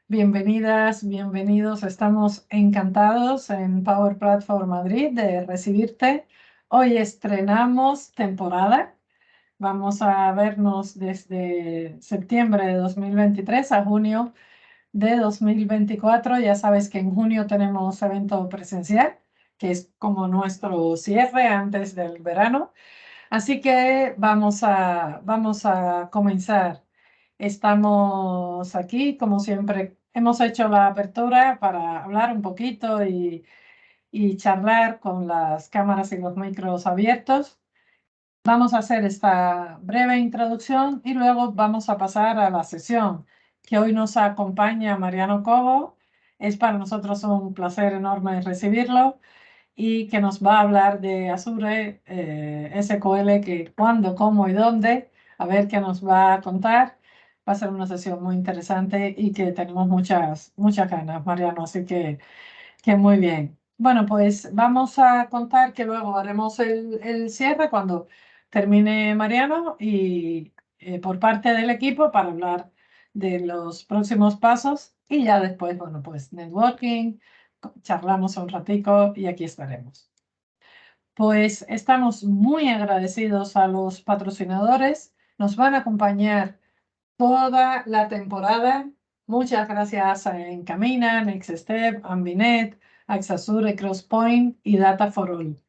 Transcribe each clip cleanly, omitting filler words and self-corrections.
Bienvenidas, bienvenidos. Estamos encantados en Power Platform Madrid de recibirte. Hoy estrenamos temporada. Vamos a vernos desde septiembre de 2023 a junio de 2024. Ya sabes que en junio tenemos evento presencial, que es como nuestro cierre antes del verano. Así que vamos a comenzar. Estamos aquí, como siempre, hemos hecho la apertura para hablar un poquito y charlar con las cámaras y los micros abiertos. Vamos a hacer esta breve introducción y luego vamos a pasar a la sesión, que hoy nos acompaña Mariano Cobo. Es para nosotros un placer enorme recibirlo y que nos va a hablar de Azure SQL, que cuándo, cómo y dónde, a ver qué nos va a contar. Va a ser una sesión muy interesante y que tenemos muchas ganas, Mariano, así que muy bien. Bueno, pues vamos a contar que luego haremos el cierre cuando termine Mariano y por parte del equipo para hablar de los próximos pasos y ya después, bueno, pues networking, charlamos un ratico y aquí estaremos. Pues estamos muy agradecidos a los patrocinadores. Nos van a acompañar toda la temporada. Muchas gracias a Encamina, NextStep, Ambinet, Axasure, Crosspoint y Data for All.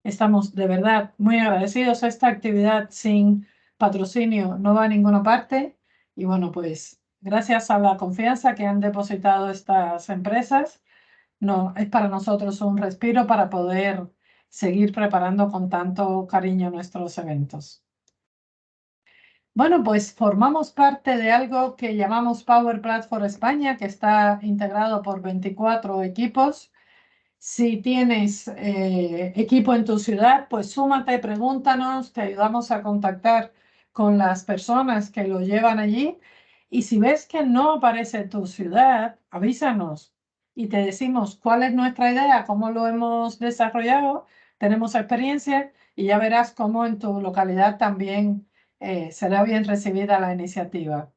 Estamos de verdad muy agradecidos. Esta actividad sin patrocinio no va a ninguna parte. Y bueno, pues gracias a la confianza que han depositado estas empresas, no, es para nosotros un respiro para poder seguir preparando con tanto cariño nuestros eventos. Bueno, pues formamos parte de algo que llamamos Power Platform España, que está integrado por 24 equipos. Si tienes equipo en tu ciudad, pues súmate, pregúntanos, te ayudamos a contactar con las personas que lo llevan allí. Y si ves que no aparece tu ciudad, avísanos y te decimos cuál es nuestra idea, cómo lo hemos desarrollado, tenemos experiencia y ya verás cómo en tu localidad también será bien recibida la iniciativa.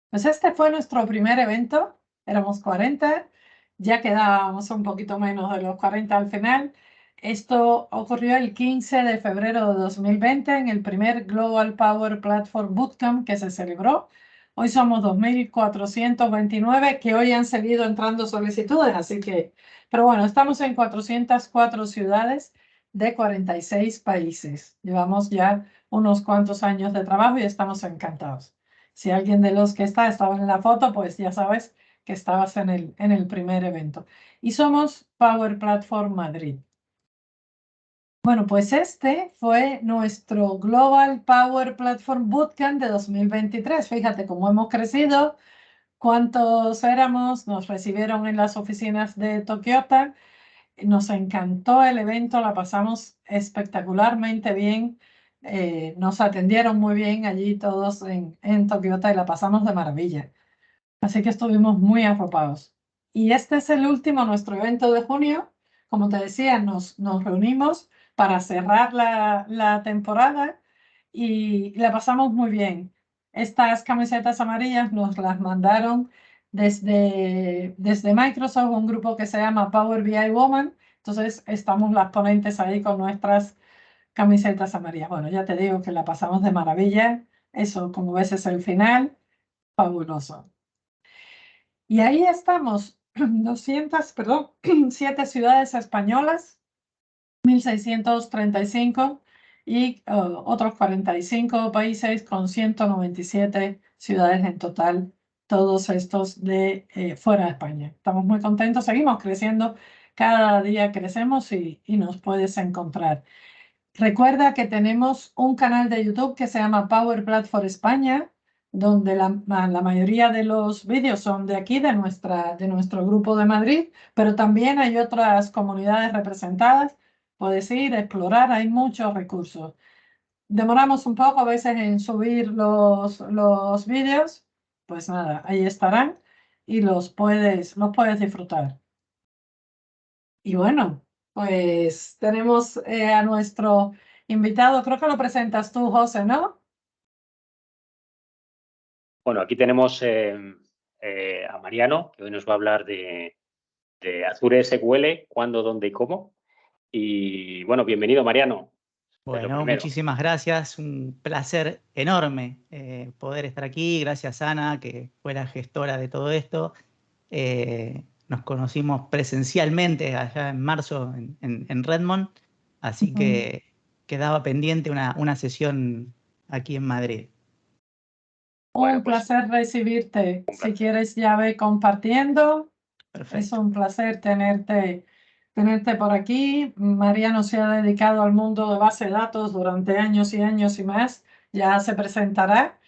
Pues este fue nuestro primer evento, éramos 40, ya quedábamos un poquito menos de los 40 al final. Esto ocurrió el 15 de febrero de 2020 en el primer Global Power Platform Bootcamp que se celebró. Hoy somos 2.429 que hoy han seguido entrando solicitudes, así que, pero bueno, estamos en 404 ciudades de 46 países. Llevamos ya unos cuantos años de trabajo y estamos encantados. Si alguien de los que estaba en la foto, pues ya sabes que estabas en el primer evento. Y somos Power Platform Madrid. Bueno, pues este fue nuestro Global Power Platform Bootcamp de 2023. Fíjate cómo hemos crecido, cuántos éramos, nos recibieron en las oficinas de Tokiota. Nos encantó el evento, la pasamos espectacularmente bien. Nos atendieron muy bien allí todos en Tokiota y la pasamos de maravilla. Así que estuvimos muy arropados. Y este es el último, nuestro evento de junio. Como te decía, nos reunimos para cerrar la temporada y la pasamos muy bien. Estas camisetas amarillas nos las mandaron desde Microsoft, un grupo que se llama Power BI Woman. Entonces estamos las ponentes ahí con nuestras camisetas amarillas. Bueno, ya te digo que la pasamos de maravilla. Eso, como ves, es el final. Fabuloso. Y ahí estamos, 7 ciudades españolas, 1.635 y otros 45 países con 197 ciudades en total, todos estos de fuera de España. Estamos muy contentos, seguimos creciendo, cada día crecemos y nos puedes encontrar. Recuerda que tenemos un canal de YouTube que se llama Power Platform España, donde la mayoría de los vídeos son de aquí, de nuestro grupo de Madrid, pero también hay otras comunidades representadas. Puedes ir, explorar, hay muchos recursos. Demoramos un poco a veces en subir los vídeos, pues nada, ahí estarán y los puedes disfrutar. Y bueno, pues tenemos a nuestro invitado, creo que lo presentas tú, José, ¿no? Bueno, aquí tenemos a Mariano, que hoy nos va a hablar de Azure SQL, cuándo, dónde y cómo. Y bueno, bienvenido, Mariano. Bueno, muchísimas gracias. Un placer enorme poder estar aquí. Gracias, Ana, que fue la gestora de todo esto. Nos conocimos presencialmente allá en marzo en Redmond, así que quedaba pendiente una sesión aquí en Madrid. Bueno, un placer recibirte. Si quieres, ya ve compartiendo. Perfecto. Es un placer tenerte por aquí. Mariano se ha dedicado al mundo de base de datos durante años y años y más. Ya se presentará.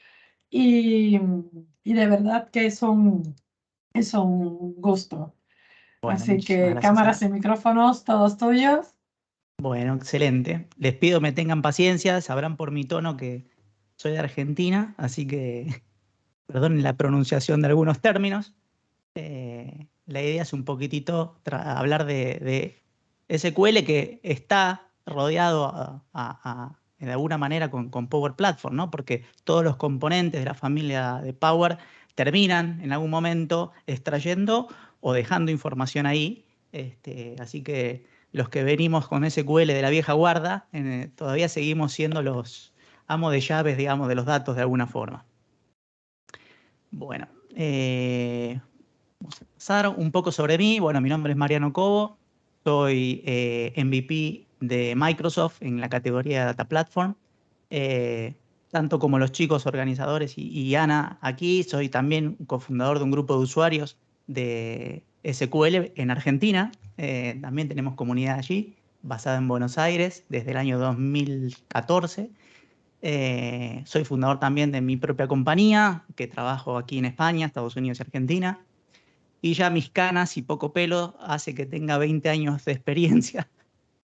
Y de verdad que es un gusto. Bueno, así que gracias, cámaras y micrófonos, todos tuyos. Bueno, excelente. Les pido me tengan paciencia. Sabrán por mi tono que soy de Argentina, así que perdonen la pronunciación de algunos términos. La idea es un poquitito hablar de SQL, que está rodeado de alguna manera con Power Platform, ¿no? Porque todos los componentes de la familia de Power terminan en algún momento extrayendo o dejando información ahí. Así que los que venimos con SQL de la vieja guarda, todavía seguimos siendo los amos de llaves, digamos, de los datos de alguna forma. Bueno, vamos a pasar un poco sobre mí. Bueno, mi nombre es Mariano Cobo, soy MVP de Microsoft en la categoría de Data Platform. Tanto como los chicos organizadores y Ana aquí, soy también cofundador de un grupo de usuarios de SQL en Argentina. También tenemos comunidad allí, basada en Buenos Aires desde el año 2014. Soy fundador también de mi propia compañía, que trabajo aquí en España, Estados Unidos y Argentina. Y ya mis canas y poco pelo hace que tenga 20 años de experiencia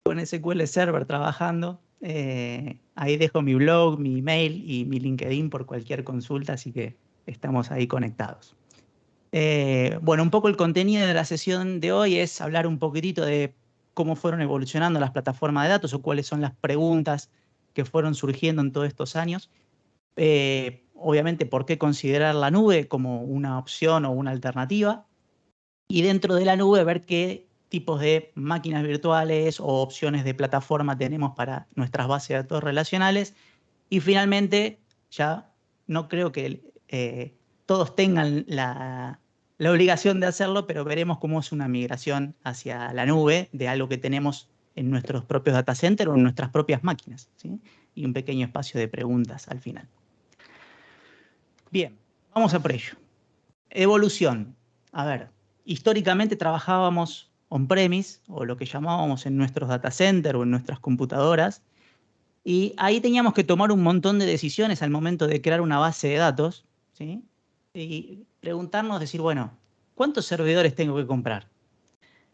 con SQL Server trabajando. Ahí dejo mi blog, mi email y mi LinkedIn por cualquier consulta, así que estamos ahí conectados. Bueno, un poco el contenido de la sesión de hoy es hablar un poquitito de cómo fueron evolucionando las plataformas de datos o cuáles son las preguntas que fueron surgiendo en todos estos años. Obviamente, por qué considerar la nube como una opción o una alternativa. Y dentro de la nube ver qué tipos de máquinas virtuales o opciones de plataforma tenemos para nuestras bases de datos relacionales. Y finalmente, ya no creo que todos tengan la obligación de hacerlo, pero veremos cómo es una migración hacia la nube de algo que tenemos en nuestros propios data centers o en nuestras propias máquinas, ¿sí? Y un pequeño espacio de preguntas al final. Bien, vamos a por ello. Evolución. A ver, históricamente trabajábamos on-premise, o lo que llamábamos en nuestros data centers o en nuestras computadoras, y ahí teníamos que tomar un montón de decisiones al momento de crear una base de datos, ¿sí? Y preguntarnos, decir, bueno, ¿cuántos servidores tengo que comprar?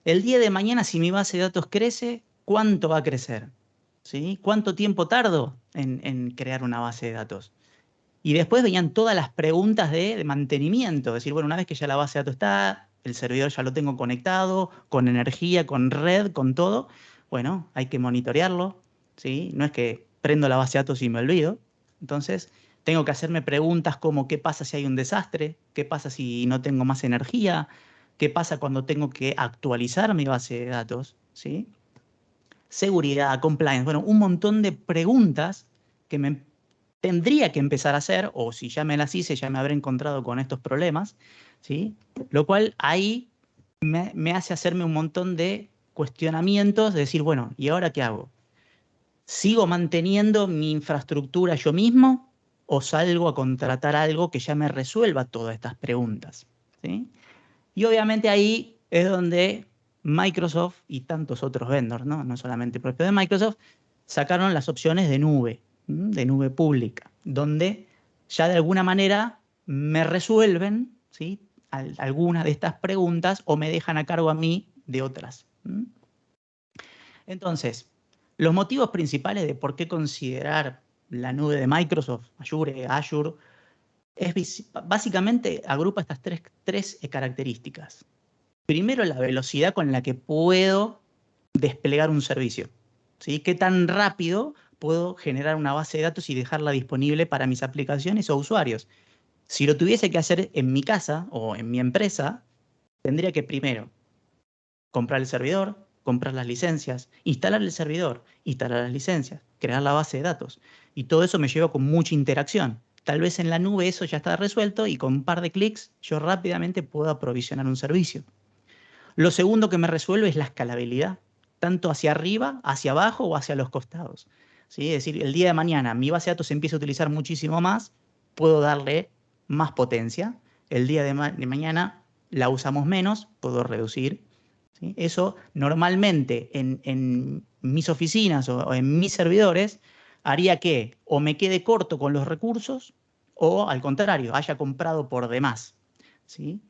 El día de mañana, si mi base de datos crece, ¿cuánto va a crecer? ¿Sí? ¿Cuánto tiempo tardo en crear una base de datos? Y después venían todas las preguntas de mantenimiento. Es decir, bueno, una vez que ya la base de datos está, el servidor ya lo tengo conectado, con energía, con red, con todo, bueno, hay que monitorearlo, ¿sí? No es que prendo la base de datos y me olvido. Entonces, tengo que hacerme preguntas como qué pasa si hay un desastre, qué pasa si no tengo más energía, qué pasa cuando tengo que actualizar mi base de datos, ¿sí? Seguridad, compliance, bueno, un montón de preguntas que me tendría que empezar a hacer, o si ya me las hice, ya me habré encontrado con estos problemas, ¿sí? Lo cual ahí me hace hacerme un montón de cuestionamientos, de decir, bueno, ¿y ahora qué hago? ¿Sigo manteniendo mi infraestructura yo mismo o salgo a contratar algo que ya me resuelva todas estas preguntas? ¿Sí? Y obviamente ahí es donde Microsoft y tantos otros vendors, ¿no? No solamente propio de Microsoft, sacaron las opciones de nube pública, donde ya de alguna manera me resuelven, ¿sí? Algunas de estas preguntas o me dejan a cargo a mí de otras. Entonces, los motivos principales de por qué considerar la nube de Microsoft, Azure, básicamente agrupa estas tres características. Primero, la velocidad con la que puedo desplegar un servicio, ¿sí? ¿Qué tan rápido puedo generar una base de datos y dejarla disponible para mis aplicaciones o usuarios? Si lo tuviese que hacer en mi casa o en mi empresa, tendría que primero comprar el servidor, comprar las licencias, instalar el servidor, instalar las licencias, crear la base de datos. Y todo eso me lleva con mucha interacción. Tal vez en la nube eso ya está resuelto y con un par de clics yo rápidamente puedo aprovisionar un servicio. Lo segundo que me resuelve es la escalabilidad, tanto hacia arriba, hacia abajo o hacia los costados. ¿Sí? Es decir, el día de mañana mi base de datos se empieza a utilizar muchísimo más, puedo darle más potencia. El día de mañana la usamos menos, puedo reducir. ¿Sí? Eso normalmente en mis oficinas o en mis servidores haría que o me quede corto con los recursos o al contrario, haya comprado por demás. ¿Sí?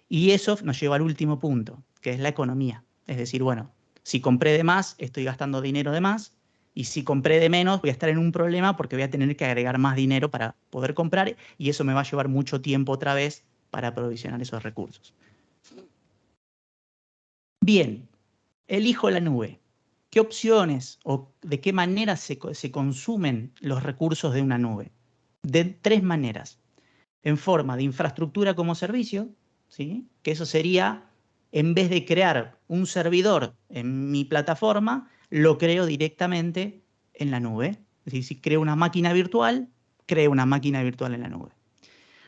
Y eso nos lleva al último punto, que es la economía. Es decir, bueno, si compré de más, estoy gastando dinero de más, y si compré de menos, voy a estar en un problema porque voy a tener que agregar más dinero para poder comprar, y eso me va a llevar mucho tiempo otra vez para aprovisionar esos recursos. Bien, elijo la nube. ¿Qué opciones o de qué manera se consumen los recursos de una nube? De tres maneras. En forma de infraestructura como servicio, ¿sí? Que eso sería, en vez de crear un servidor en mi plataforma, lo creo directamente en la nube. Es decir, si creo una máquina virtual, creo una máquina virtual en la nube.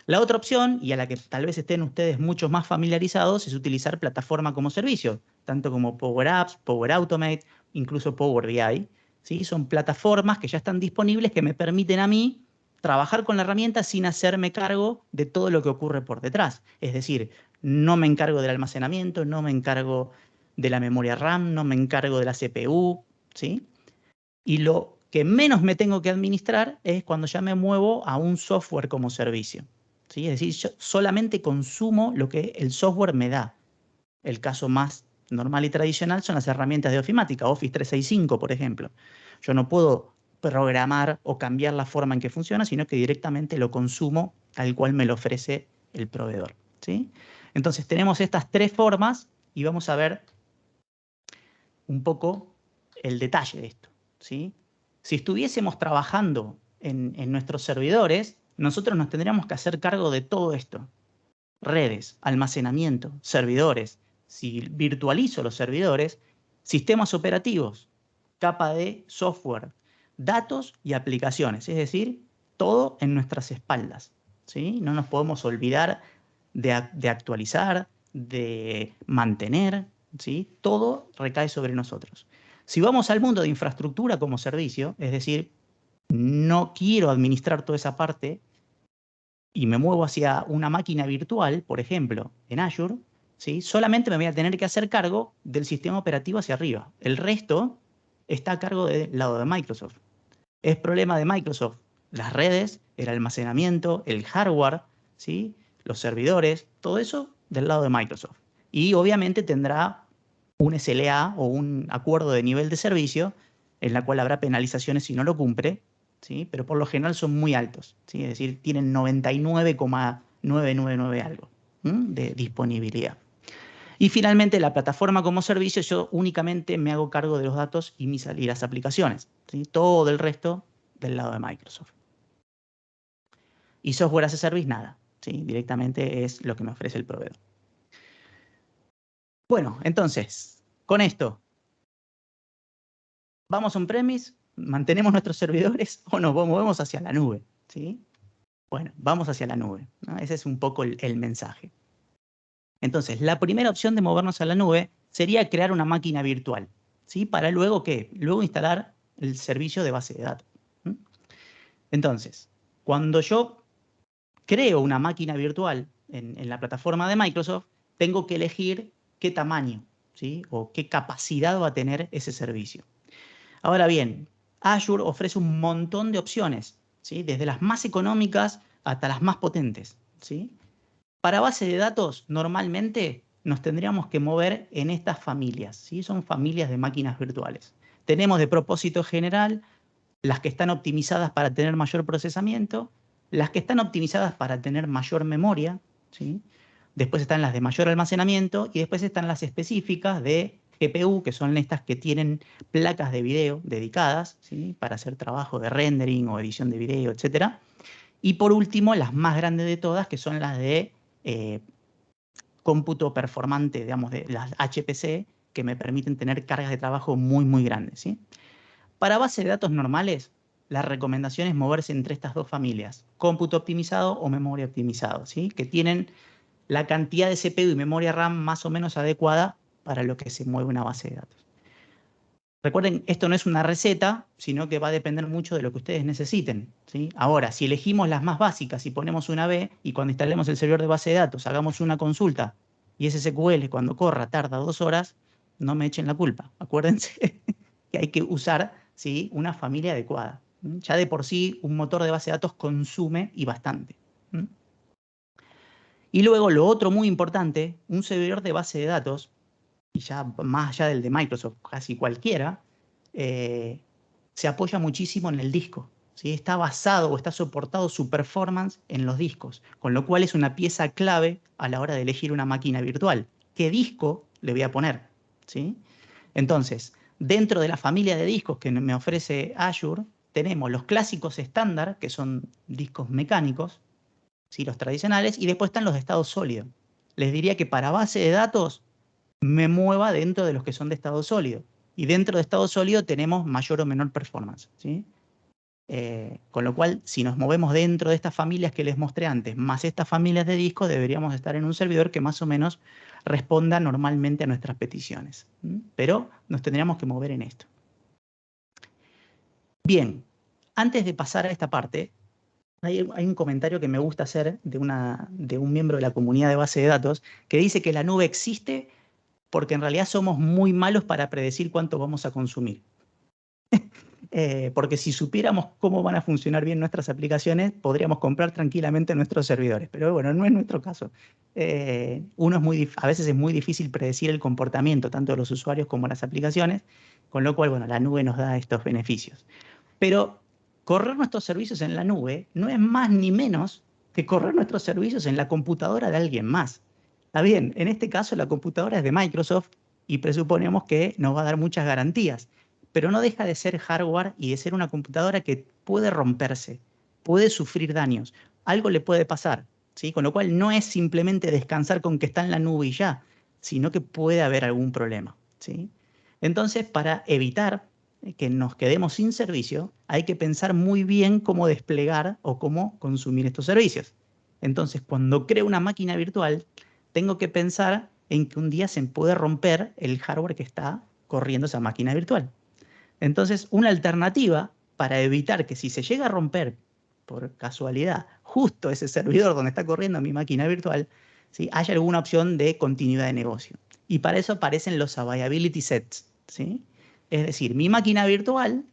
La otra opción, y a la que tal vez estén ustedes mucho más familiarizados, es utilizar plataforma como servicio, tanto como Power Apps, Power Automate, incluso Power BI. ¿Sí? Son plataformas que ya están disponibles que me permiten a mí trabajar con la herramienta sin hacerme cargo de todo lo que ocurre por detrás. Es decir, no me encargo del almacenamiento, no me encargo de la memoria RAM, no me encargo de la CPU, ¿sí? Y lo que menos me tengo que administrar es cuando ya me muevo a un software como servicio. ¿Sí? Es decir, yo solamente consumo lo que el software me da. El caso más normal y tradicional son las herramientas de ofimática, Office 365, por ejemplo. Yo no puedo programar o cambiar la forma en que funciona, sino que directamente lo consumo tal cual me lo ofrece el proveedor. ¿Sí? Entonces tenemos estas tres formas y vamos a ver un poco el detalle de esto. ¿Sí? Si estuviésemos trabajando en nuestros servidores, nosotros nos tendríamos que hacer cargo de todo esto. Redes, almacenamiento, servidores. Si virtualizo los servidores, sistemas operativos, capa de software, datos y aplicaciones. Es decir, todo en nuestras espaldas. ¿Sí? No nos podemos olvidar de actualizar, de mantener. ¿Sí? Todo recae sobre nosotros. Si vamos al mundo de infraestructura como servicio, es decir, no quiero administrar toda esa parte y me muevo hacia una máquina virtual, por ejemplo, en Azure, ¿sí? Solamente me voy a tener que hacer cargo del sistema operativo hacia arriba. El resto está a cargo del lado de Microsoft. Es problema de Microsoft. Las redes, el almacenamiento, el hardware, ¿sí? Los servidores, todo eso del lado de Microsoft. Y obviamente tendrá un SLA o un acuerdo de nivel de servicio en la cual habrá penalizaciones si no lo cumple, ¿sí? Pero por lo general son muy altos, ¿sí? Es decir, tienen 99,999 algo de disponibilidad. Y finalmente, la plataforma como servicio, yo únicamente me hago cargo de los datos y las aplicaciones, ¿sí? Todo el resto del lado de Microsoft. Y software as a service, nada, ¿sí? Directamente es lo que me ofrece el proveedor. Bueno, entonces, con esto, ¿vamos on-premise? ¿Mantenemos nuestros servidores o nos movemos hacia la nube? ¿Sí? Bueno, vamos hacia la nube, ¿no? Ese es un poco el mensaje. Entonces, la primera opción de movernos a la nube sería crear una máquina virtual. ¿Sí? ¿Para luego qué? Luego instalar el servicio de base de datos. Entonces, cuando yo creo una máquina virtual en la plataforma de Microsoft, tengo que elegir qué tamaño, ¿sí? O qué capacidad va a tener ese servicio. Ahora bien, Azure ofrece un montón de opciones, ¿sí? Desde las más económicas hasta las más potentes, ¿sí? Para base de datos, normalmente nos tendríamos que mover en estas familias, ¿sí? Son familias de máquinas virtuales. Tenemos de propósito general las que están optimizadas para tener mayor procesamiento, las que están optimizadas para tener mayor memoria, ¿sí? Después están las de mayor almacenamiento y después están las específicas de GPU, que son estas que tienen placas de video dedicadas, ¿sí? Para hacer trabajo de rendering o edición de video, etc. Y por último, las más grandes de todas, que son las de cómputo performante, digamos, de las HPC, que me permiten tener cargas de trabajo muy, muy grandes, ¿sí? Para bases de datos normales, la recomendación es moverse entre estas dos familias, cómputo optimizado o memoria optimizado, ¿sí? Que tienen la cantidad de CPU y memoria RAM más o menos adecuada para lo que se mueve una base de datos. Recuerden, esto no es una receta, sino que va a depender mucho de lo que ustedes necesiten, ¿sí? Ahora, si elegimos las más básicas y ponemos una B, y cuando instalemos el servidor de base de datos hagamos una consulta, y ese SQL cuando corra tarda 2 horas, no me echen la culpa. Acuérdense que hay que usar, ¿sí?, una familia adecuada. Ya de por sí, un motor de base de datos consume y bastante. Y luego, lo otro muy importante, un servidor de base de datos, y ya más allá del de Microsoft, casi cualquiera, se apoya muchísimo en el disco, ¿sí? Está basado o está soportado su performance en los discos, con lo cual es una pieza clave a la hora de elegir una máquina virtual. ¿Qué disco le voy a poner? ¿Sí? Entonces, dentro de la familia de discos que me ofrece Azure, tenemos los clásicos estándar, que son discos mecánicos, ¿sí?, los tradicionales, y después están los de estado sólido. Les diría que para base de datos me mueva dentro de los que son de estado sólido. Y dentro de estado sólido tenemos mayor o menor performance, ¿sí? Con lo cual, si nos movemos dentro de estas familias que les mostré antes, más estas familias de discos, deberíamos estar en un servidor que más o menos responda normalmente a nuestras peticiones. Pero nos tendríamos que mover en esto. Bien, antes de pasar a esta parte, hay un comentario que me gusta hacer de un miembro de la comunidad de base de datos que dice que la nube existe porque en realidad somos muy malos para predecir cuánto vamos a consumir. Porque si supiéramos cómo van a funcionar bien nuestras aplicaciones, podríamos comprar tranquilamente nuestros servidores. Pero bueno, no es nuestro caso. A veces es muy difícil predecir el comportamiento tanto de los usuarios como de las aplicaciones, con lo cual, bueno, la nube nos da estos beneficios. Pero correr nuestros servicios en la nube no es más ni menos que correr nuestros servicios en la computadora de alguien más. Está bien, en este caso la computadora es de Microsoft y presuponemos que nos va a dar muchas garantías, pero no deja de ser hardware y de ser una computadora que puede romperse, puede sufrir daños, algo le puede pasar, ¿sí? Con lo cual no es simplemente descansar con que está en la nube y ya, sino que puede haber algún problema, ¿sí? Entonces, para evitar que nos quedemos sin servicio, hay que pensar muy bien cómo desplegar o cómo consumir estos servicios. Entonces, cuando creo una máquina virtual, tengo que pensar en que un día se puede romper el hardware que está corriendo esa máquina virtual. Entonces, una alternativa para evitar que si se llega a romper por casualidad justo ese servidor donde está corriendo mi máquina virtual, ¿sí?, haya alguna opción de continuidad de negocio. Y para eso aparecen los availability sets, ¿sí? Es decir, mi máquina virtual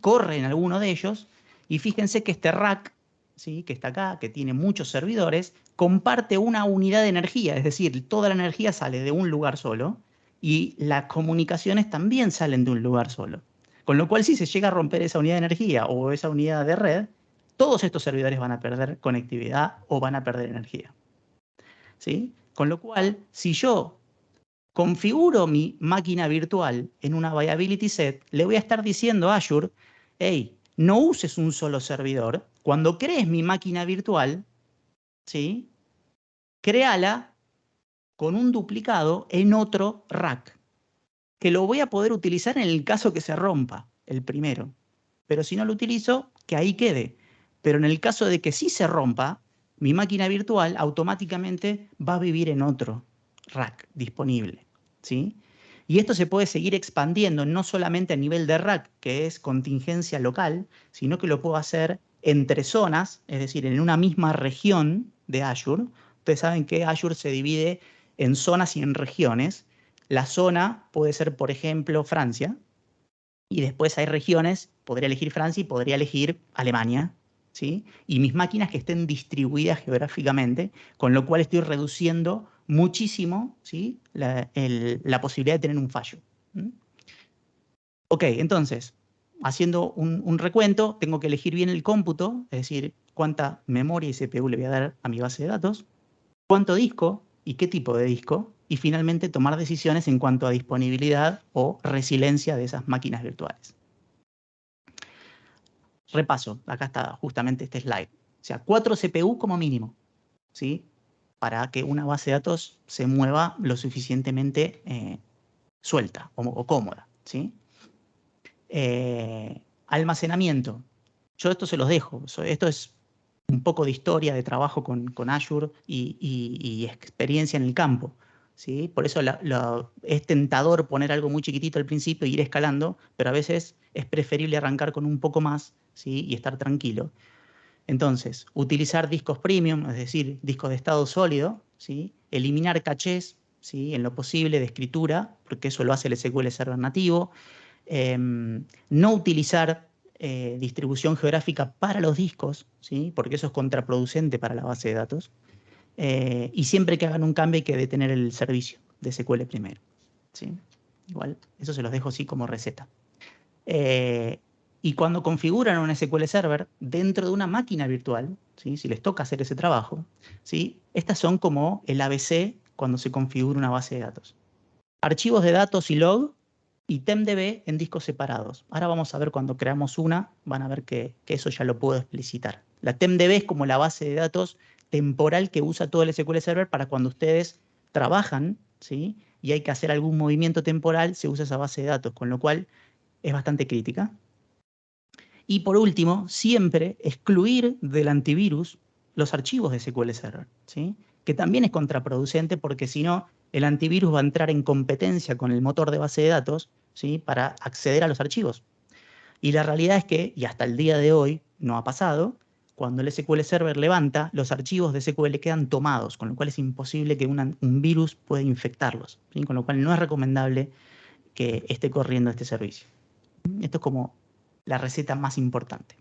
corre en alguno de ellos y fíjense que este rack, ¿sí?, que está acá, que tiene muchos servidores, comparte una unidad de energía, es decir, toda la energía sale de un lugar solo y las comunicaciones también salen de un lugar solo. Con lo cual, si se llega a romper esa unidad de energía o esa unidad de red, todos estos servidores van a perder conectividad o van a perder energía, ¿sí? Con lo cual, si yo configuro mi máquina virtual en una availability set, le voy a estar diciendo a Azure, hey, no uses un solo servidor. Cuando crees mi máquina virtual, ¿sí?, créala con un duplicado en otro rack, que lo voy a poder utilizar en el caso que se rompa el primero. Pero si no lo utilizo, que ahí quede. Pero en el caso de que sí se rompa, mi máquina virtual automáticamente va a vivir en otro rack disponible, ¿sí? Y esto se puede seguir expandiendo no solamente a nivel de rack, que es contingencia local, sino que lo puedo hacer entre zonas, es decir, en una misma región de Azure. Ustedes saben que Azure se divide en zonas y en regiones. La zona puede ser, por ejemplo, Francia, y después hay regiones, podría elegir Francia y podría elegir Alemania, ¿sí? Y mis máquinas que estén distribuidas geográficamente, con lo cual estoy reduciendo muchísimo, ¿sí?, la posibilidad de tener un fallo. Ok, entonces, haciendo un recuento, tengo que elegir bien el cómputo, es decir, cuánta memoria y CPU le voy a dar a mi base de datos, cuánto disco y qué tipo de disco, y finalmente tomar decisiones en cuanto a disponibilidad o resiliencia de esas máquinas virtuales. Repaso, acá está justamente este slide, sea, 4 CPU como mínimo, ¿sí? Para que una base de datos se mueva lo suficientemente suelta o cómoda, ¿sí? Almacenamiento. Yo esto se los dejo. Esto es un poco de historia, de trabajo con Azure y experiencia en el campo, ¿sí? Por eso es tentador poner algo muy chiquitito al principio e ir escalando, pero a veces es preferible arrancar con un poco más, ¿sí? Y estar tranquilo. Entonces, utilizar discos premium, es decir, discos de estado sólido, ¿sí? Eliminar cachés, ¿sí? En lo posible de escritura, porque eso lo hace el SQL Server nativo. No utilizar distribución geográfica para los discos, ¿sí? Porque eso es contraproducente para la base de datos. Y siempre que hagan un cambio hay que detener el servicio de SQL primero, ¿sí? Igual, eso se los dejo así como receta. Y cuando configuran un SQL Server dentro de una máquina virtual, ¿sí? Si les toca hacer ese trabajo, ¿sí? Estas son como el ABC cuando se configura una base de datos. Archivos de datos y log y TemDB en discos separados. Ahora vamos a ver cuando creamos una, van a ver que eso ya lo puedo explicitar. La TemDB es como la base de datos temporal que usa todo el SQL Server para cuando ustedes trabajan, ¿sí? Y hay que hacer algún movimiento temporal, se usa esa base de datos, con lo cual es bastante crítica. Y por último, siempre excluir del antivirus los archivos de SQL Server, ¿sí? Que también es contraproducente porque si no, el antivirus va a entrar en competencia con el motor de base de datos, ¿sí? Para acceder a los archivos. Y la realidad es que, y hasta el día de hoy no ha pasado, cuando el SQL Server levanta, los archivos de SQL quedan tomados, con lo cual es imposible que un virus pueda infectarlos, ¿sí? Con lo cual no es recomendable que esté corriendo este servicio. Esto es como la receta más importante.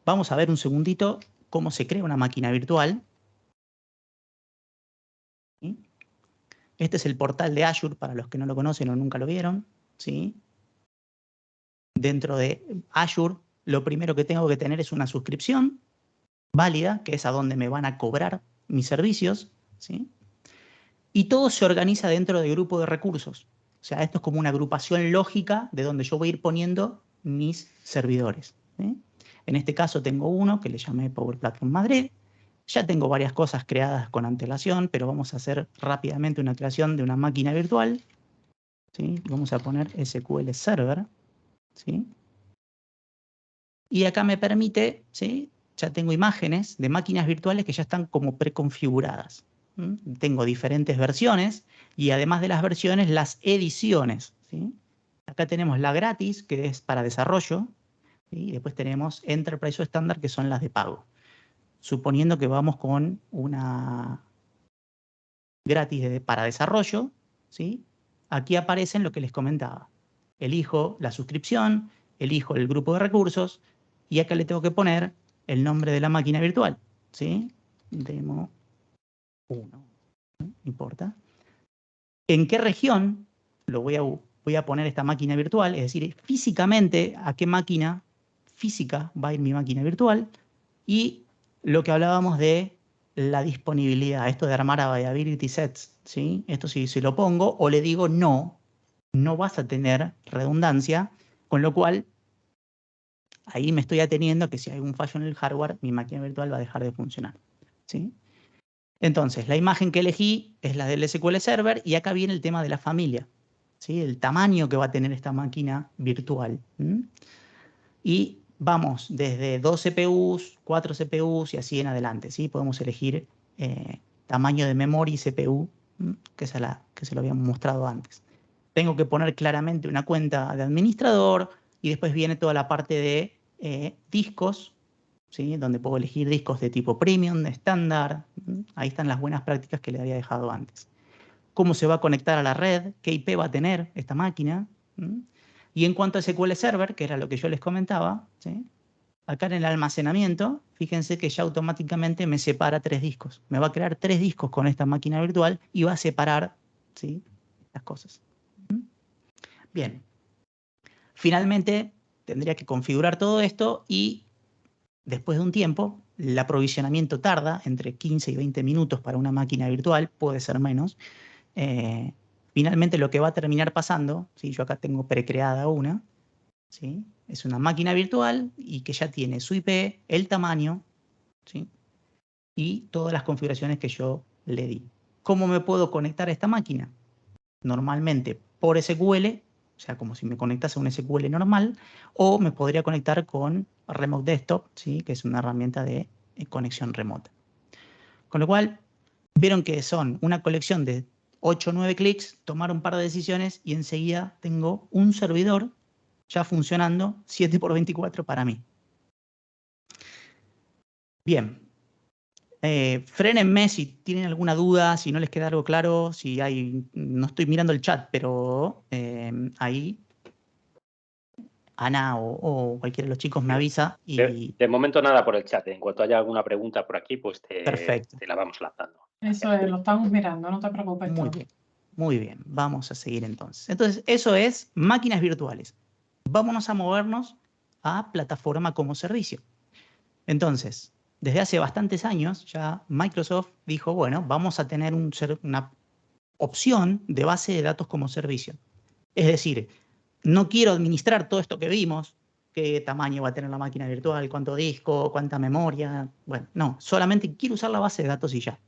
Vamos a ver un segundito cómo se crea una máquina virtual. ¿Sí? Este es el portal de Azure, para los que no lo conocen o nunca lo vieron, ¿sí? Dentro de Azure, lo primero que tengo que tener es una suscripción válida, que es a donde me van a cobrar mis servicios, ¿sí? Y todo se organiza dentro de grupo de recursos. O sea, esto es como una agrupación lógica de donde yo voy a ir poniendo mis servidores, ¿sí? En este caso tengo uno que le llamé Power Platform Madrid. Ya tengo varias cosas creadas con antelación, pero vamos a hacer rápidamente una creación de una máquina virtual, ¿sí? Vamos a poner SQL Server, ¿sí? Y acá me permite, ¿sí? Ya tengo imágenes de máquinas virtuales que ya están como preconfiguradas. Tengo diferentes versiones y además de las versiones, las ediciones, ¿sí? Acá tenemos la gratis, que es para desarrollo, ¿sí? Y después tenemos Enterprise o estándar, que son las de pago. Suponiendo que vamos con una gratis para desarrollo, ¿sí? Aquí aparecen lo que les comentaba. Elijo la suscripción, elijo el grupo de recursos y acá le tengo que poner el nombre de la máquina virtual, ¿sí? Demo 1, no importa. ¿En qué región voy a poner esta máquina virtual? Es decir, físicamente, ¿a qué máquina física va a ir mi máquina virtual? Y lo que hablábamos de la disponibilidad, esto de armar availability sets, ¿sí? Esto si lo pongo o le digo no vas a tener redundancia, con lo cual ahí me estoy ateniendo a que si hay un fallo en el hardware, mi máquina virtual va a dejar de funcionar, ¿sí? Entonces, la imagen que elegí es la del SQL Server y acá viene el tema de la familia, ¿sí? El tamaño que va a tener esta máquina virtual. Y vamos desde 2 CPUs, 4 CPUs y así en adelante, ¿sí? Podemos elegir tamaño de memoria y CPU, que se lo habíamos mostrado antes. Tengo que poner claramente una cuenta de administrador y después viene toda la parte de discos, ¿sí? Donde puedo elegir discos de tipo premium, de estándar. Ahí están las buenas prácticas que le había dejado antes. Cómo se va a conectar a la red, qué IP va a tener esta máquina. Y en cuanto a SQL Server, que era lo que yo les comentaba, ¿sí? Acá en el almacenamiento, fíjense que ya automáticamente me separa 3 discos. Me va a crear 3 discos con esta máquina virtual y va a separar, ¿sí? Las cosas. Bien. Finalmente, tendría que configurar todo esto y después de un tiempo, el aprovisionamiento tarda entre 15 y 20 minutos para una máquina virtual, puede ser menos. Finalmente lo que va a terminar pasando, ¿sí? Yo acá tengo precreada una, ¿sí? Es una máquina virtual y que ya tiene su IP, el tamaño, ¿sí? Y todas las configuraciones que yo le di. ¿Cómo me puedo conectar a esta máquina? Normalmente por SQL, o sea, como si me conectase a un SQL normal, o me podría conectar con Remote Desktop, ¿sí? Que es una herramienta de conexión remota. Con lo cual, vieron que son una colección de 8 o 9 clics, tomar un par de decisiones y enseguida tengo un servidor ya funcionando 7×24 para mí. Bien. Frénenme si tienen alguna duda, si no les queda algo claro, si hay, no estoy mirando el chat, pero ahí Ana o cualquiera de los chicos me avisa y De momento nada por el chat. En cuanto haya alguna pregunta por aquí, pues perfecto. te la vamos lanzando. Eso es, lo estamos mirando, no te preocupes. Muy tú. bien, muy bien. Vamos a seguir entonces. Entonces, eso es máquinas virtuales. Vámonos a movernos a plataforma como servicio. Entonces, desde hace bastantes años ya Microsoft dijo, bueno, vamos a tener una opción de base de datos como servicio. Es decir, no quiero administrar todo esto que vimos, qué tamaño va a tener la máquina virtual, cuánto disco, cuánta memoria. Bueno, no, solamente quiero usar la base de datos y ya.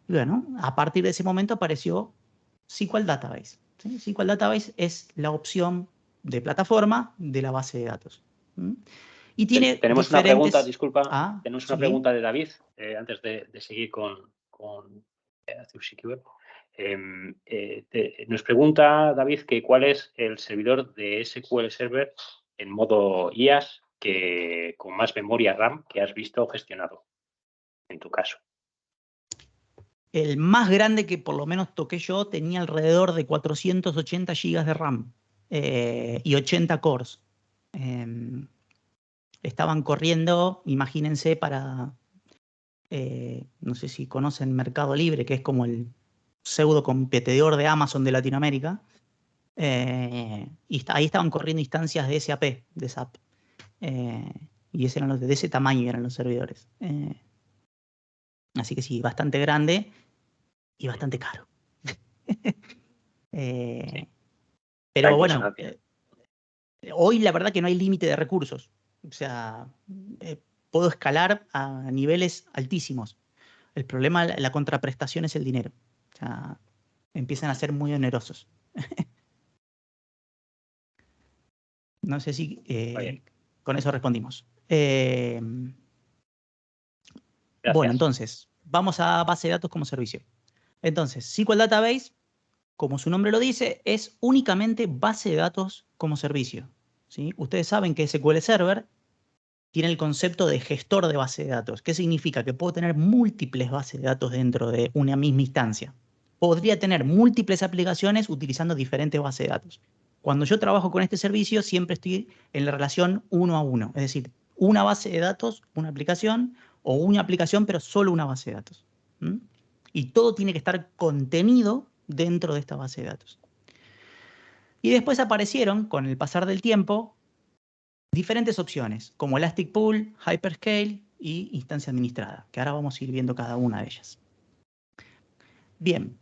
Y bueno, a partir de ese momento apareció SQL Database. ¿Sí? SQL Database es la opción de plataforma de la base de datos. ¿Mm? Y tiene Tenemos una diferentes... pregunta, disculpa, tenemos una sí. pregunta de David, antes de seguir con nos pregunta David que cuál es el servidor de SQL Server en modo IaaS que con más memoria RAM que has visto gestionado, en tu caso. El más grande que por lo menos toqué yo tenía alrededor de 480 GB de RAM y 80 cores. Estaban corriendo, imagínense, para, no sé si conocen Mercado Libre, que es como el pseudo competidor de Amazon de Latinoamérica. Y ahí estaban corriendo instancias de SAP, de SAP. Y eran de ese tamaño eran los servidores. Así que sí, bastante grande y bastante caro. Sí. Pero bueno, hoy la verdad que no hay límite de recursos. O sea, puedo escalar a niveles altísimos. El problema, la contraprestación es el dinero. O sea, empiezan a ser muy onerosos. No sé si con eso respondimos. Bueno, entonces, vamos a base de datos como servicio. Entonces, SQL Database, como su nombre lo dice, es únicamente base de datos como servicio. ¿Sí? Ustedes saben que SQL Server tiene el concepto de gestor de base de datos. ¿Qué significa? Que puedo tener múltiples bases de datos dentro de una misma instancia. Podría tener múltiples aplicaciones utilizando diferentes bases de datos. Cuando yo trabajo con este servicio, siempre estoy en la relación 1 a 1. Es decir, una base de datos, una aplicación, o una aplicación, pero solo una base de datos. ¿Mm? Y todo tiene que estar contenido dentro de esta base de datos. Y después aparecieron, con el pasar del tiempo, diferentes opciones, como Elastic Pool, Hyperscale y instancia administrada, que ahora vamos a ir viendo cada una de ellas. Bien,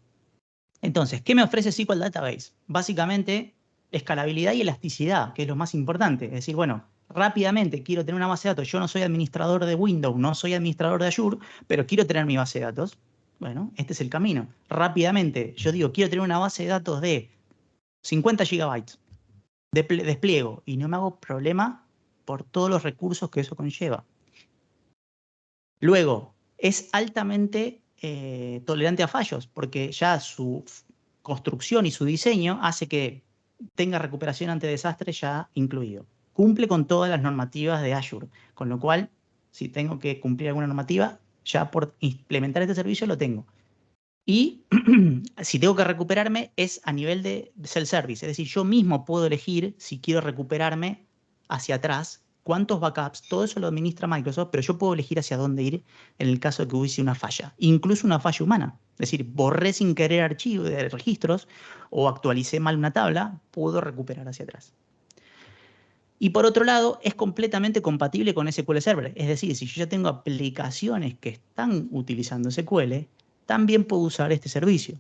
entonces, ¿qué me ofrece SQL Database? Básicamente, escalabilidad y elasticidad, que es lo más importante. Es decir, bueno, rápidamente quiero tener una base de datos. Yo no soy administrador de Windows, no soy administrador de Azure, pero quiero tener mi base de datos. Bueno, este es el camino. Rápidamente, yo digo, quiero tener una base de datos de 50 gigabytes. Despliego y no me hago problema por todos los recursos que eso conlleva. Luego, es altamente tolerante a fallos, porque ya su construcción y su diseño hace que tenga recuperación ante desastres ya incluido. Cumple con todas las normativas de Azure, con lo cual, si tengo que cumplir alguna normativa, ya por implementar este servicio lo tengo. Y si tengo que recuperarme es a nivel de self-service, es decir, yo mismo puedo elegir si quiero recuperarme hacia atrás, cuántos backups, todo eso lo administra Microsoft, pero yo puedo elegir hacia dónde ir en el caso de que hubiese una falla, incluso una falla humana. Es decir, borré sin querer archivos de registros o actualicé mal una tabla, puedo recuperar hacia atrás. Y por otro lado, es completamente compatible con SQL Server. Es decir, si yo ya tengo aplicaciones que están utilizando SQL, también puedo usar este servicio,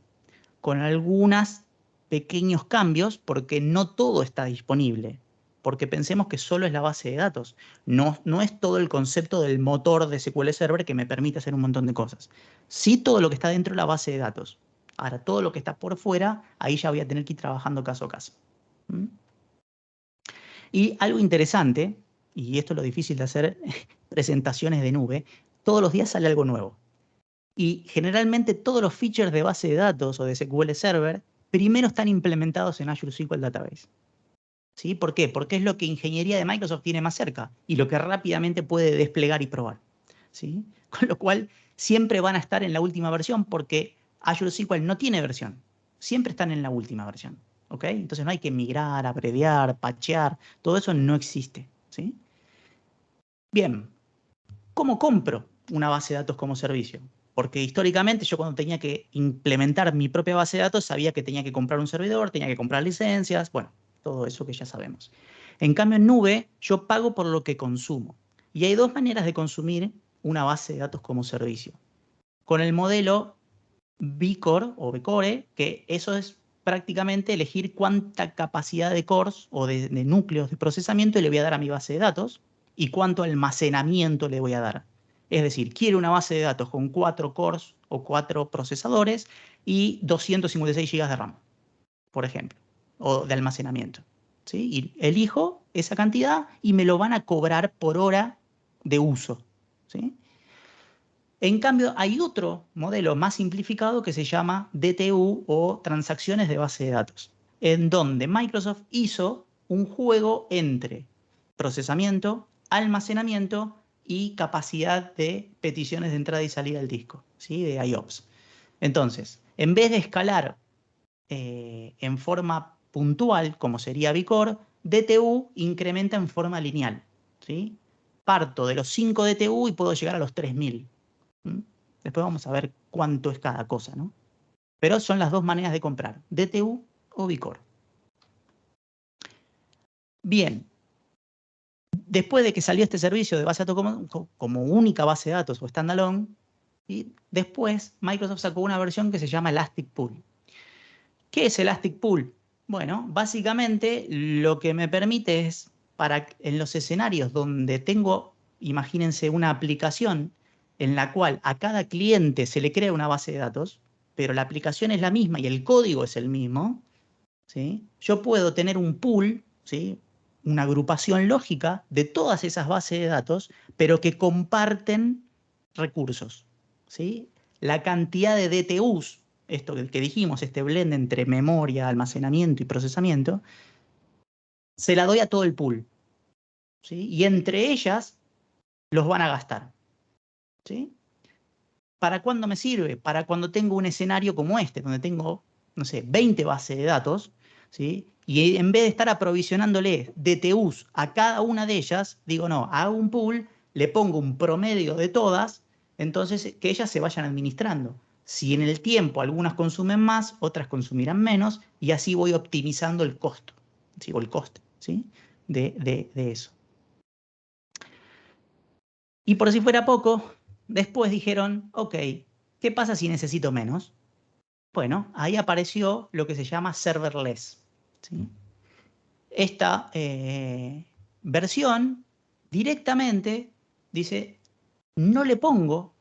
con algunos pequeños cambios, porque no todo está disponible. porque pensemos que solo es la base de datos. No es todo el concepto del motor de SQL Server que me permite hacer un montón de cosas. Sí todo lo que está dentro de la base de datos. Ahora, todo lo que está por fuera, ahí ya voy a tener que ir trabajando caso a caso. ¿Mm? Y algo interesante, y esto es lo difícil de hacer presentaciones de nube, todos los días sale algo nuevo. Y generalmente todos los features de base de datos o de SQL Server primero están implementados en Azure SQL Database. ¿Sí? ¿Por qué? Porque es lo que ingeniería de Microsoft tiene más cerca y lo que rápidamente puede desplegar y probar. ¿Sí? Con lo cual siempre van a estar en la última versión porque Azure SQL no tiene versión. Siempre están en la última versión. ¿Ok? Entonces no hay que migrar, abreviar, patchear. Todo eso no existe. ¿Sí? Bien. ¿Cómo compro una base de datos como servicio? Porque históricamente yo cuando tenía que implementar mi propia base de datos sabía que tenía que comprar un servidor, tenía que comprar licencias, bueno, todo eso que ya sabemos. En cambio en nube yo pago por lo que consumo. Y hay dos maneras de consumir una base de datos como servicio. Con el modelo Vcore o Vcore, que eso es prácticamente elegir cuánta capacidad de cores o de núcleos de procesamiento le voy a dar a mi base de datos y cuánto almacenamiento le voy a dar. Es decir, quiero una base de datos con 4 cores o 4 procesadores y 256 GB de RAM, por ejemplo, o de almacenamiento. ¿Sí? Y elijo esa cantidad y me lo van a cobrar por hora de uso. ¿Sí? En cambio, hay otro modelo más simplificado que se llama DTU o transacciones de base de datos, en donde Microsoft hizo un juego entre procesamiento, almacenamiento y capacidad de peticiones de entrada y salida al disco, ¿sí? De IOPS. Entonces, en vez de escalar en forma puntual, como sería Vcore, DTU incrementa en forma lineal. ¿Sí? Parto de los 5 DTU y puedo llegar a los 3000. ¿Mm? Después vamos a ver cuánto es cada cosa, ¿no? Pero son las dos maneras de comprar, DTU o Vcore. Bien, después de que salió este servicio de base de datos como única base de datos o standalone, y después Microsoft sacó una versión que se llama Elastic Pool. ¿Qué es Elastic Pool? Bueno, básicamente lo que me permite es, en los escenarios donde tengo, imagínense, una aplicación en la cual a cada cliente se le crea una base de datos, pero la aplicación es la misma y el código es el mismo, ¿sí? Yo puedo tener un pool, ¿sí? Una agrupación lógica de todas esas bases de datos, pero que comparten recursos, ¿sí? La cantidad de DTUs, esto que dijimos, este blend entre memoria, almacenamiento y procesamiento, se la doy a todo el pool, ¿sí? Y entre ellas los van a gastar, ¿sí? ¿Para cuándo me sirve? Para cuando tengo un escenario como este, donde tengo, no sé, 20 bases de datos, ¿sí? Y en vez de estar aprovisionándole DTUs a cada una de ellas, digo, no, hago un pool, le pongo un promedio de todas, entonces que ellas se vayan administrando. Si en el tiempo algunas consumen más, otras consumirán menos, y así voy optimizando el costo, ¿sí? O el coste, ¿sí? de eso. Y por si fuera poco, después dijeron, ok, ¿qué pasa si necesito menos? Bueno, ahí apareció lo que se llama serverless, ¿sí? Esta versión directamente dice, no le pongo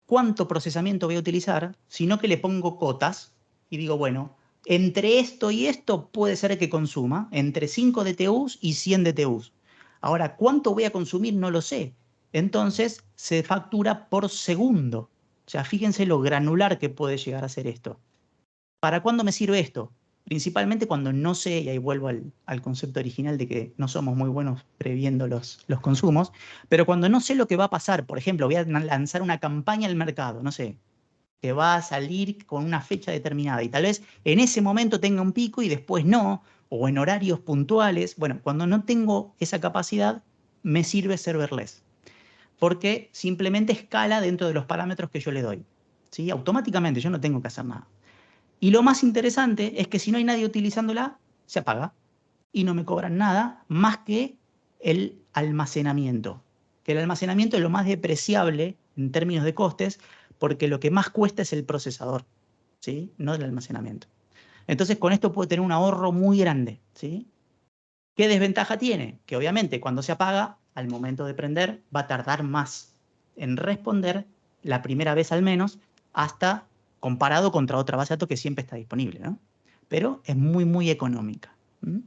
cuánto procesamiento voy a utilizar, sino que le pongo cotas y digo, bueno, entre esto y esto puede ser que consuma entre 5 DTUs y 100 DTUs. Ahora, ¿cuánto voy a consumir? No lo sé. Entonces se factura por segundo. O sea, fíjense lo granular que puede llegar a ser esto. ¿Para cuándo me sirve esto? Principalmente cuando no sé, y ahí vuelvo al concepto original de que no somos muy buenos previendo los consumos, pero cuando no sé lo que va a pasar, por ejemplo, voy a lanzar una campaña al mercado, no sé, que va a salir con una fecha determinada y tal vez en ese momento tenga un pico y después no, o en horarios puntuales. Bueno, cuando no tengo esa capacidad, me sirve serverless, porque simplemente escala dentro de los parámetros que yo le doy, ¿sí? Automáticamente, yo no tengo que hacer nada. Y lo más interesante es que si no hay nadie utilizándola, se apaga y no me cobran nada más que el almacenamiento. Que el almacenamiento es lo más depreciable en términos de costes porque lo que más cuesta es el procesador, ¿sí? No el almacenamiento. Entonces con esto puedo tener un ahorro muy grande, ¿sí? ¿Qué desventaja tiene? Que obviamente cuando se apaga, al momento de prender, va a tardar más en responder, la primera vez al menos, hasta comparado contra otra base de datos que siempre está disponible, ¿no? Pero es muy, muy económica. ¿Mm?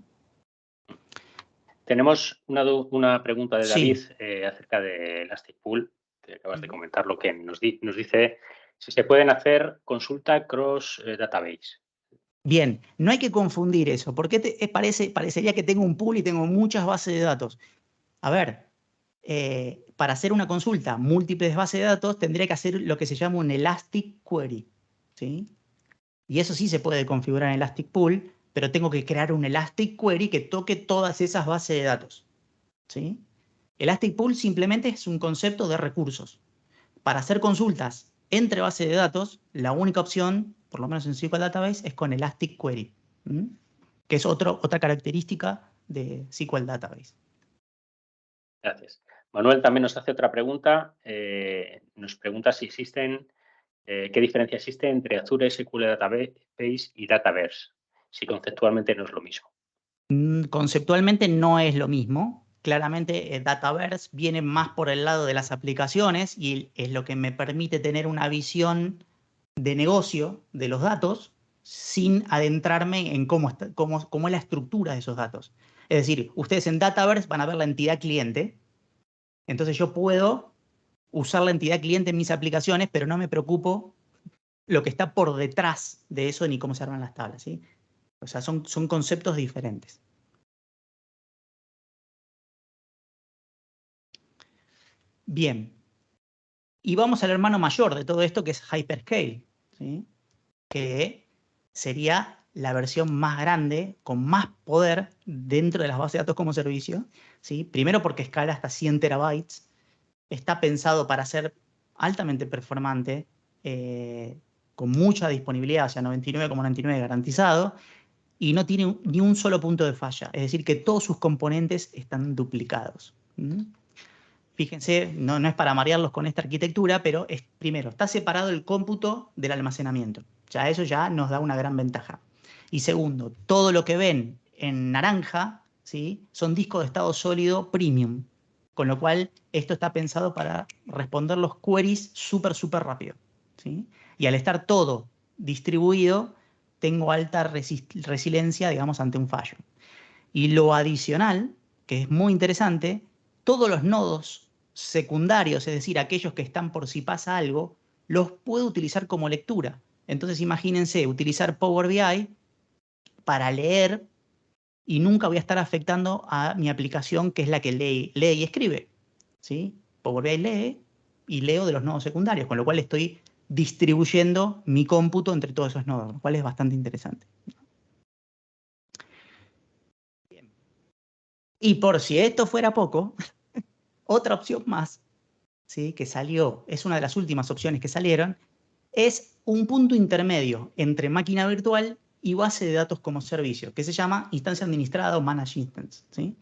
Tenemos una pregunta de David Sí. acerca de Elastic Pool, que acabas de comentar, lo que nos dice si se pueden hacer consulta cross database. Bien, no hay que confundir eso, porque parecería que tengo un pool y tengo muchas bases de datos. A ver, para hacer una consulta múltiples bases de datos, tendría que hacer lo que se llama un Elastic Query, ¿sí? Y eso sí se puede configurar en Elastic Pool, pero tengo que crear un Elastic Query que toque todas esas bases de datos, ¿sí? Elastic Pool simplemente es un concepto de recursos. Para hacer consultas entre bases de datos, la única opción, por lo menos en SQL Database, es con Elastic Query, que es otra característica de SQL Database. Gracias. Manuel también nos hace otra pregunta. Nos pregunta si existen, qué diferencia existe entre Azure SQL Database y Dataverse, si conceptualmente no es lo mismo. Conceptualmente no es lo mismo. Claramente Dataverse viene más por el lado de las aplicaciones y es lo que me permite tener una visión de negocio de los datos sin adentrarme en cómo es la estructura de esos datos. Es decir, ustedes en Dataverse van a ver la entidad cliente. Entonces yo puedo usar la entidad cliente en mis aplicaciones, pero no me preocupo lo que está por detrás de eso ni cómo se arman las tablas, ¿sí? O sea, son conceptos diferentes. Bien. Y vamos al hermano mayor de todo esto, que es Hyperscale, ¿sí? Que sería la versión más grande, con más poder dentro de las bases de datos como servicio, ¿sí? Primero porque escala hasta 100 terabytes. Está pensado para ser altamente performante, con mucha disponibilidad, o sea, 99,99 garantizado, y no tiene ni un solo punto de falla. Es decir, que todos sus componentes están duplicados. Fíjense, no es para marearlos con esta arquitectura, pero primero, está separado el cómputo del almacenamiento. Ya eso ya nos da una gran ventaja. Y segundo, todo lo que ven en naranja, ¿sí?, son discos de estado sólido premium. Con lo cual, esto está pensado para responder los queries súper rápido, ¿sí? Y al estar todo distribuido, tengo alta resiliencia, digamos, ante un fallo. Y lo adicional, que es muy interesante, todos los nodos secundarios, es decir, aquellos que están por si pasa algo, los puedo utilizar como lectura. Entonces imagínense utilizar Power BI para leer y nunca voy a estar afectando a mi aplicación, que es la que lee y escribe, ¿sí? Power BI lee y leo de los nodos secundarios, con lo cual estoy distribuyendo mi cómputo entre todos esos nodos, lo cual es bastante interesante. Y por si esto fuera poco, otra opción más, ¿sí?, que salió, es una de las últimas opciones que salieron, es un punto intermedio entre máquina virtual y base de datos como servicio, que se llama instancia administrada o managed instance, ¿sí?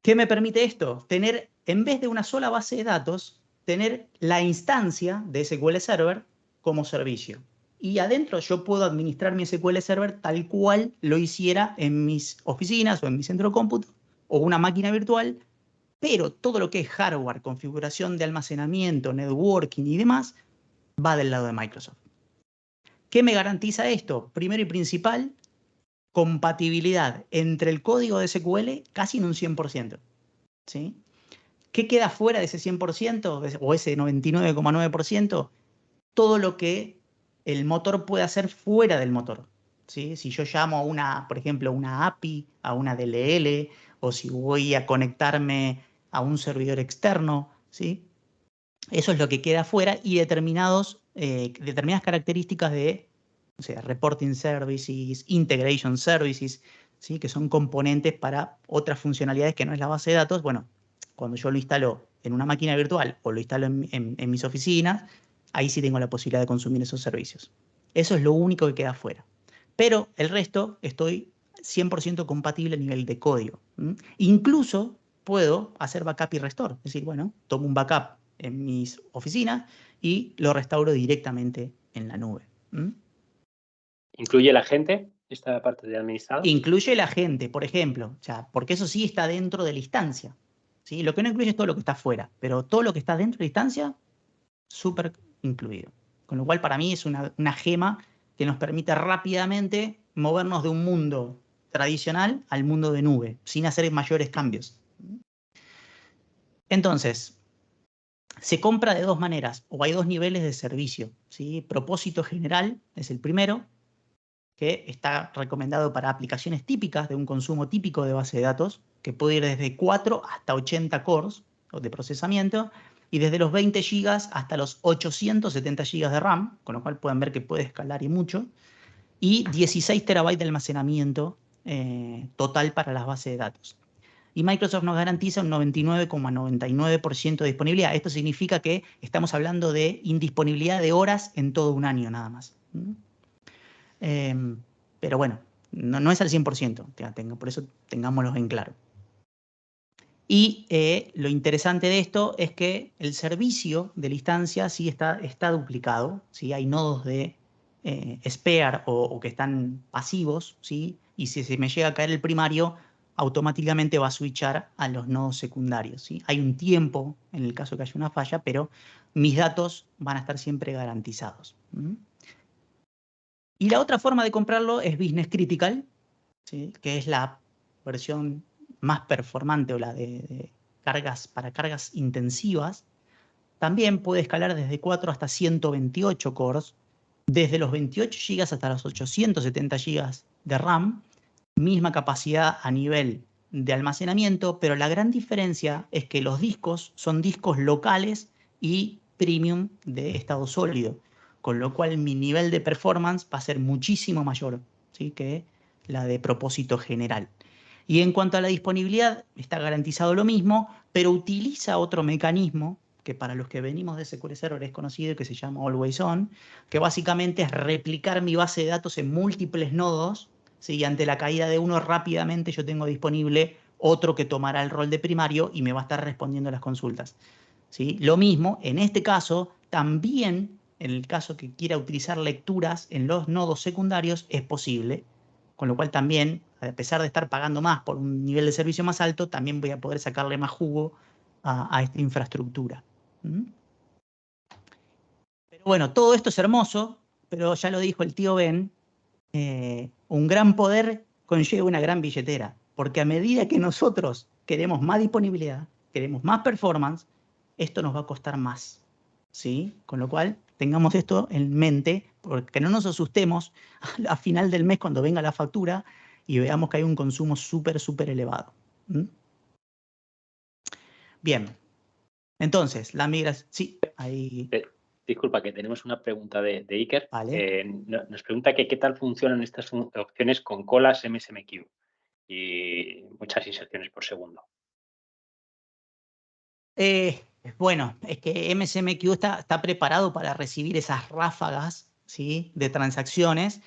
¿Qué me permite esto? Tener, en vez de una sola base de datos, tener la instancia de SQL Server como servicio. Y adentro yo puedo administrar mi SQL Server tal cual lo hiciera en mis oficinas o en mi centro de cómputo o una máquina virtual, pero todo lo que es hardware, configuración de almacenamiento, networking y demás, va del lado de Microsoft. ¿Qué me garantiza esto? Primero y principal, compatibilidad entre el código de SQL casi en un 100%. ¿Sí? ¿Qué queda fuera de ese 100% o ese 99,9%? Todo lo que el motor puede hacer fuera del motor, ¿sí? Si yo llamo a una, por ejemplo, una API, a una DLL, o si voy a conectarme a un servidor externo, ¿sí? Eso es lo que queda fuera y determinadas características de, o sea, reporting services, integration services, ¿sí?, que son componentes para otras funcionalidades que no es la base de datos. Bueno, cuando yo lo instalo en una máquina virtual o lo instalo en mis oficinas, ahí sí tengo la posibilidad de consumir esos servicios. Eso es lo único que queda fuera. Pero el resto estoy 100% compatible a nivel de código. Incluso puedo hacer backup y restore. Es decir, bueno, tomo un backup en mis oficinas y lo restauro directamente en la nube. ¿Incluye la gente esta parte de administrado? Incluye la gente, por ejemplo, o sea, porque eso sí está dentro de la instancia, ¿sí? Lo que no incluye es todo lo que está fuera, pero todo lo que está dentro de la instancia, súper incluido. Con lo cual, para mí es una gema que nos permite rápidamente movernos de un mundo tradicional al mundo de nube, sin hacer mayores cambios. Entonces, se compra de dos maneras, o hay dos niveles de servicio, ¿sí? Propósito general es el primero, que está recomendado para aplicaciones típicas de un consumo típico de base de datos, que puede ir desde 4 hasta 80 cores de procesamiento, y desde los 20 GB hasta los 870 GB de RAM, con lo cual pueden ver que puede escalar y mucho, y 16 terabytes de almacenamiento total para las bases de datos. Y Microsoft nos garantiza un 99,99% de disponibilidad. Esto significa que estamos hablando de indisponibilidad de horas en todo un año nada más. Pero bueno, no es al 100%, por eso tengámoslo en claro. Y lo interesante de esto es que el servicio de la instancia sí está duplicado, ¿sí? Hay nodos de spare o que están pasivos, ¿sí? Y si se me llega a caer el primario, automáticamente va a switchar a los nodos secundarios, ¿sí? Hay un tiempo en el caso que haya una falla, pero mis datos van a estar siempre garantizados. Y la otra forma de comprarlo es Business Critical, ¿sí? Que es la versión más performante o la de cargas para cargas intensivas. También puede escalar desde 4 hasta 128 cores, desde los 28 GB hasta los 870 GB de RAM, misma capacidad a nivel de almacenamiento, pero la gran diferencia es que los discos son discos locales y premium de estado sólido, con lo cual mi nivel de performance va a ser muchísimo mayor, ¿sí? Que la de propósito general. Y en cuanto a la disponibilidad, está garantizado lo mismo, pero utiliza otro mecanismo que para los que venimos de SQL Server es conocido, que se llama Always On, que básicamente es replicar mi base de datos en múltiples nodos, ¿sí? Y ante la caída de uno rápidamente yo tengo disponible otro que tomará el rol de primario y me va a estar respondiendo las consultas, ¿sí? Lo mismo, en este caso, también en el caso que quiera utilizar lecturas en los nodos secundarios, es posible, con lo cual también, a pesar de estar pagando más por un nivel de servicio más alto, también voy a poder sacarle más jugo a esta infraestructura. Pero bueno, todo esto es hermoso, pero ya lo dijo el tío Ben, un gran poder conlleva una gran billetera, porque a medida que nosotros queremos más disponibilidad, queremos más performance, esto nos va a costar más, ¿sí? Con lo cual, tengamos esto en mente, porque no nos asustemos a final del mes cuando venga la factura y veamos que hay un consumo súper, súper elevado. Bien, entonces, la migración... Sí, ahí... Disculpa, que tenemos una pregunta de Iker. Vale. Nos pregunta que qué tal funcionan estas opciones con colas MSMQ y muchas inserciones por segundo. Bueno, es que MSMQ está preparado para recibir esas ráfagas, ¿sí? De transacciones.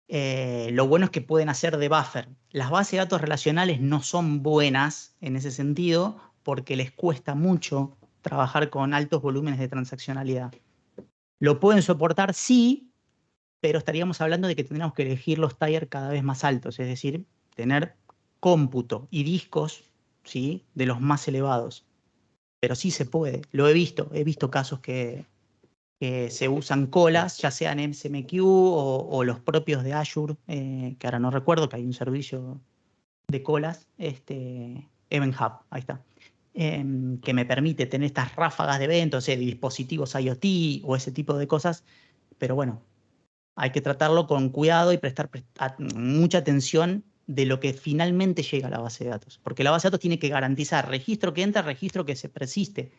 Lo bueno es que pueden hacer de buffer. Las bases de datos relacionales no son buenas en ese sentido porque les cuesta mucho trabajar con altos volúmenes de transaccionalidad. Lo pueden soportar, sí, pero estaríamos hablando de que tendríamos que elegir los tiers cada vez más altos, es decir, tener cómputo y discos, ¿sí? De los más elevados. Pero sí se puede, lo he visto casos que se usan colas, ya sean MSMQ o los propios de Azure, que ahora no recuerdo, que hay un servicio de colas, Event Hub, ahí está, que me permite tener estas ráfagas de eventos, de dispositivos IoT o ese tipo de cosas, pero bueno, hay que tratarlo con cuidado y prestar mucha atención de lo que finalmente llega a la base de datos, porque la base de datos tiene que garantizar registro que entra, registro que se persiste,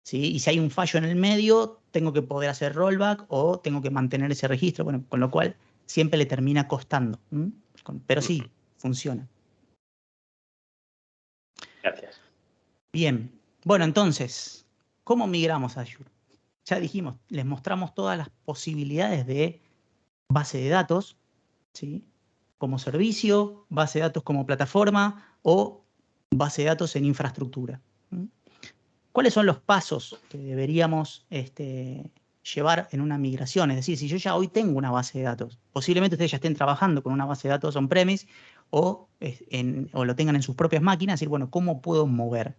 ¿sí? Y si hay un fallo en el medio, tengo que poder hacer rollback o tengo que mantener ese registro, bueno, con lo cual siempre le termina costando, pero sí, funciona. Gracias. Bien, bueno, entonces, ¿cómo migramos a Azure? Ya dijimos, les mostramos todas las posibilidades de base de datos, ¿sí? Como servicio, base de datos como plataforma o base de datos en infraestructura. ¿Cuáles son los pasos que deberíamos llevar en una migración. Es decir, si yo ya hoy tengo una base de datos, posiblemente ustedes ya estén trabajando con una base de datos on-premise o lo tengan en sus propias máquinas, decir, bueno, ¿cómo puedo mover?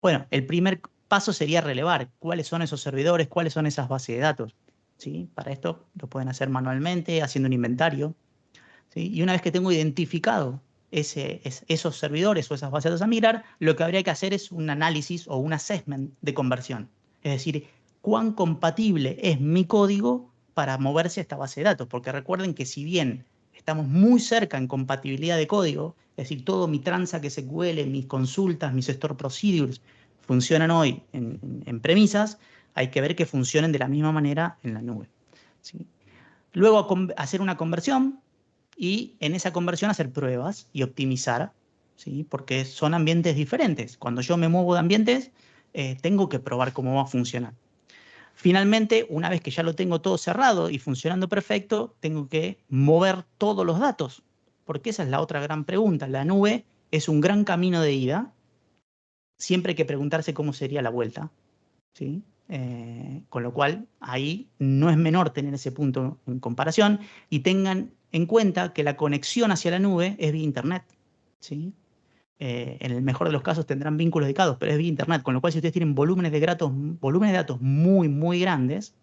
Bueno, el primer paso sería relevar cuáles son esos servidores, cuáles son esas bases de datos, ¿sí? Para esto lo pueden hacer manualmente, haciendo un inventario, ¿sí? Y una vez que tengo identificado esos servidores o esas bases de datos a migrar, lo que habría que hacer es un análisis o un assessment de conversión. Es decir, cuán compatible es mi código para moverse a esta base de datos. Porque recuerden que si bien estamos muy cerca en compatibilidad de código, es decir, todo mi transact SQL, mis consultas, mis store procedures funcionan hoy en premisas, hay que ver que funcionen de la misma manera en la nube, ¿sí? Luego hacer una conversión y en esa conversión hacer pruebas y optimizar, ¿sí? Porque son ambientes diferentes. Cuando yo me muevo de ambientes, tengo que probar cómo va a funcionar. Finalmente, una vez que ya lo tengo todo cerrado y funcionando perfecto, tengo que mover todos los datos, porque esa es la otra gran pregunta. La nube es un gran camino de ida. Siempre hay que preguntarse cómo sería la vuelta, ¿sí? Con lo cual, ahí no es menor tener ese punto en comparación y tengan en cuenta que la conexión hacia la nube es vía Internet, ¿sí? En el mejor de los casos tendrán vínculos dedicados, pero es vía Internet, con lo cual si ustedes tienen volúmenes de datos muy, muy grandes,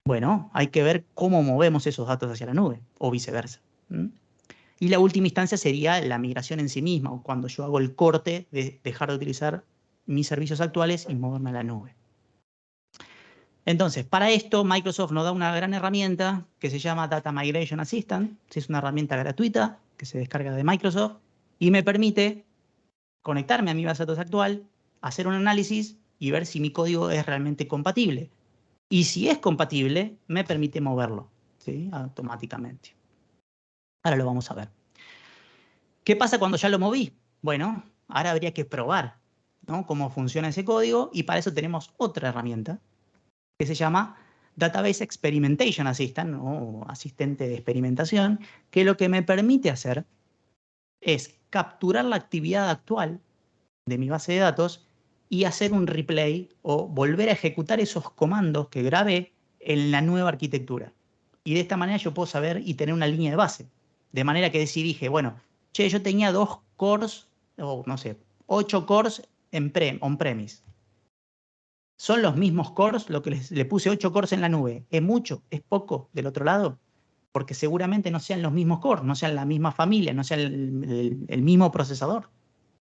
bueno, hay que ver cómo movemos esos datos hacia la nube o viceversa. Y la última instancia sería la migración en sí misma, o cuando yo hago el corte de dejar de utilizar mis servicios actuales y moverme a la nube. Entonces, para esto, Microsoft nos da una gran herramienta que se llama Data Migration Assistant. Es una herramienta gratuita que se descarga de Microsoft y me permite conectarme a mi base de datos actual, hacer un análisis y ver si mi código es realmente compatible. Y si es compatible, me permite moverlo, ¿sí? Automáticamente. Ahora lo vamos a ver. ¿Qué pasa cuando ya lo moví? Bueno, ahora habría que probar, ¿no?, cómo funciona ese código y para eso tenemos otra herramienta que se llama Database Experimentation Assistant o asistente de experimentación, que lo que me permite hacer es capturar la actividad actual de mi base de datos y hacer un replay o volver a ejecutar esos comandos que grabé en la nueva arquitectura. Y de esta manera yo puedo saber y tener una línea de base. De manera que si dije, bueno, che, yo tenía 2 cores, o no sé, 8 cores on-premise. ¿Son los mismos cores? Lo que le puse 8 cores en la nube. ¿Es mucho? ¿Es poco del otro lado? Porque seguramente no sean los mismos cores, no sean la misma familia, no sean el mismo procesador.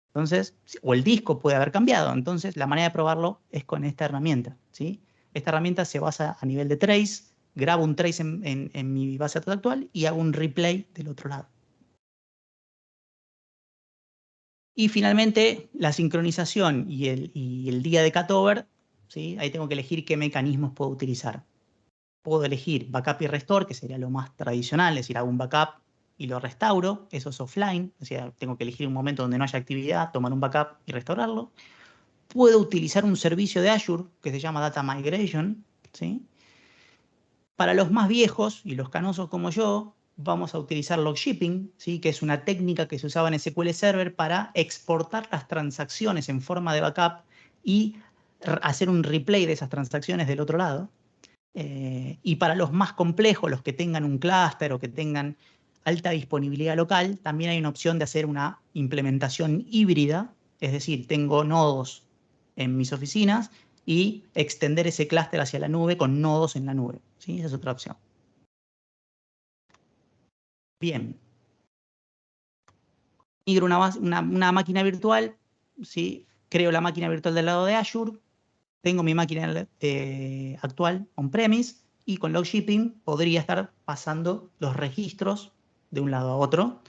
Entonces, o el disco puede haber cambiado. Entonces, la manera de probarlo es con esta herramienta, ¿sí? Esta herramienta se basa a nivel de trace, grabo un trace en mi base de datos actual y hago un replay del otro lado. Y finalmente, la sincronización y el día de cutover, ¿sí? Ahí tengo que elegir qué mecanismos puedo utilizar. Puedo elegir backup y restore, que sería lo más tradicional, es decir, hago un backup y lo restauro, eso es offline, o sea, tengo que elegir un momento donde no haya actividad, tomar un backup y restaurarlo. Puedo utilizar un servicio de Azure que se llama Data Migration, ¿sí? Para los más viejos y los canosos como yo, vamos a utilizar log shipping, ¿sí?, que es una técnica que se usaba en SQL Server para exportar las transacciones en forma de backup y hacer un replay de esas transacciones del otro lado. Y para los más complejos, los que tengan un clúster o que tengan alta disponibilidad local, también hay una opción de hacer una implementación híbrida, es decir, tengo nodos en mis oficinas y extender ese clúster hacia la nube con nodos en la nube, ¿sí? Esa es otra opción. Bien. Migro una máquina virtual, ¿sí? Creo la máquina virtual del lado de Azure, tengo mi máquina actual on-premise y con log shipping podría estar pasando los registros de un lado a otro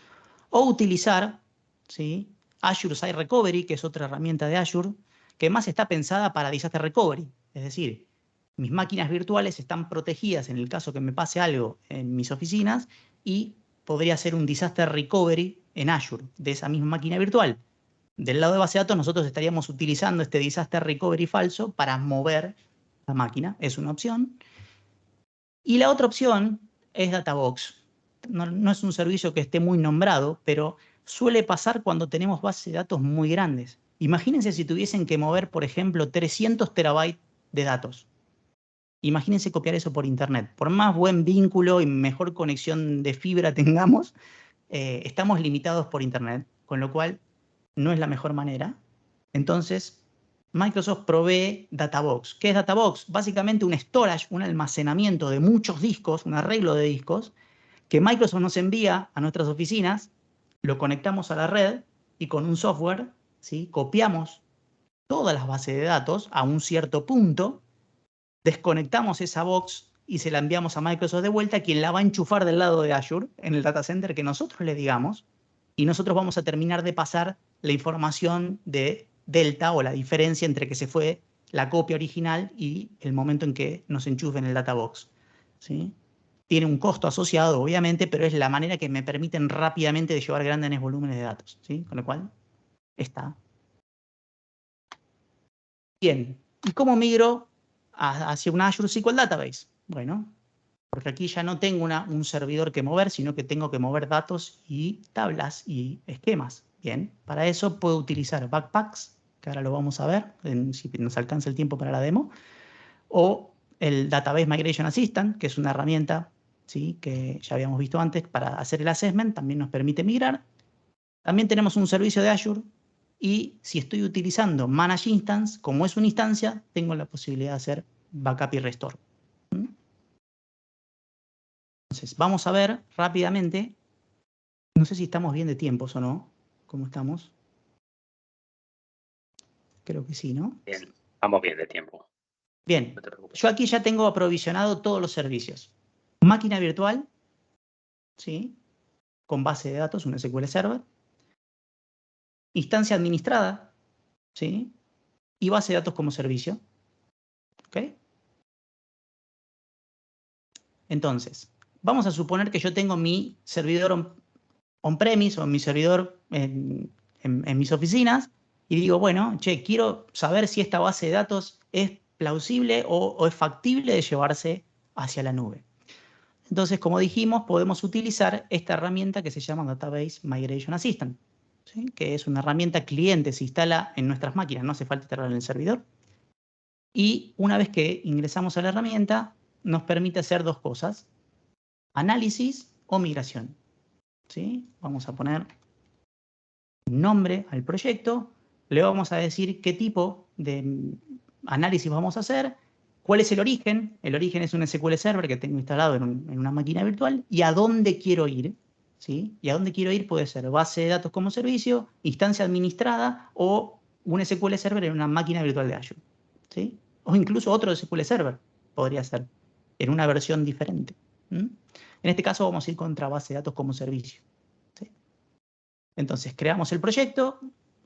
o utilizar, ¿sí?, Azure Site Recovery, que es otra herramienta de Azure, que más está pensada para disaster recovery. Es decir, mis máquinas virtuales están protegidas en el caso que me pase algo en mis oficinas y podría hacer un disaster recovery en Azure de esa misma máquina virtual. Del lado de base de datos nosotros estaríamos utilizando este disaster recovery falso para mover la máquina. Es una opción. Y la otra opción es Databox. No es un servicio que esté muy nombrado, pero suele pasar cuando tenemos bases de datos muy grandes. Imagínense si tuviesen que mover, por ejemplo, 300 terabytes de datos. imagínense copiar eso por Internet. Por más buen vínculo y mejor conexión de fibra tengamos, estamos limitados por Internet, con lo cual no es la mejor manera. Entonces, Microsoft provee Databox. ¿Qué es Databox? Básicamente un storage, un almacenamiento de muchos discos, un arreglo de discos, que Microsoft nos envía a nuestras oficinas, lo conectamos a la red y con un software, ¿sí?, copiamos todas las bases de datos a un cierto punto, desconectamos esa box y se la enviamos a Microsoft de vuelta, quien la va a enchufar del lado de Azure en el data center que nosotros le digamos, y nosotros vamos a terminar de pasar la información de delta o la diferencia entre que se fue la copia original y el momento en que nos enchufen el databox, ¿sí? Tiene un costo asociado, obviamente, pero es la manera que me permiten rápidamente de llevar grandes volúmenes de datos, ¿sí? Con lo cual, está. Bien, ¿y cómo migro hacia una Azure SQL Database? Bueno, porque aquí ya no tengo un servidor que mover, sino que tengo que mover datos y tablas y esquemas. Bien, para eso puedo utilizar Backpacks, que ahora lo vamos a ver, si nos alcanza el tiempo para la demo, o el Database Migration Assistant, que es una herramienta, ¿sí?, que ya habíamos visto antes para hacer el assessment, también nos permite migrar. También tenemos un servicio de Azure y si estoy utilizando Manage Instance, como es una instancia, tengo la posibilidad de hacer backup y restore. Entonces, vamos a ver rápidamente, no sé si estamos bien de tiempos o no, ¿cómo estamos? Creo que sí, ¿no? Bien, vamos bien de tiempo. Bien, No te preocupes. yo aquí ya tengo aprovisionado todos los servicios. Máquina virtual, ¿sí?, con base de datos, un SQL Server. Instancia administrada, ¿sí?, y base de datos como servicio. ¿Ok? Entonces, vamos a suponer que yo tengo mi servidor on-premise o mi servidor en mis oficinas y digo, bueno, che, quiero saber si esta base de datos es plausible o es factible de llevarse hacia la nube. Entonces, como dijimos, podemos utilizar esta herramienta que se llama Database Migration Assistant, ¿sí?, que es una herramienta cliente, se instala en nuestras máquinas, no hace falta instalarla en el servidor. Y una vez que ingresamos a la herramienta, nos permite hacer dos cosas: análisis o migración, ¿sí? Vamos a poner un nombre al proyecto, le vamos a decir qué tipo de análisis vamos a hacer, cuál es el origen es un SQL Server que tengo instalado en una máquina virtual, y a dónde quiero ir, ¿sí? Y a dónde quiero ir puede ser base de datos como servicio, instancia administrada o un SQL Server en una máquina virtual de Azure, ¿sí? O incluso otro SQL Server podría ser en una versión diferente. En este caso vamos a ir contra base de datos como servicio, ¿sí? Entonces creamos el proyecto